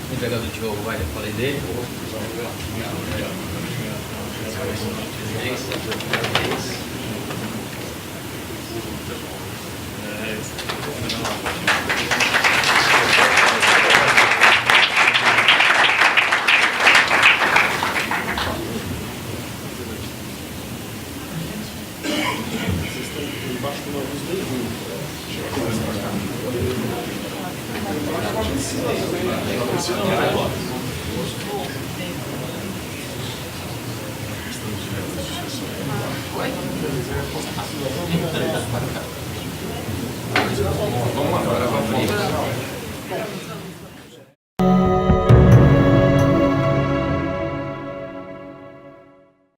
O entregador de Diogo, vai, falei dele. Vamos agora.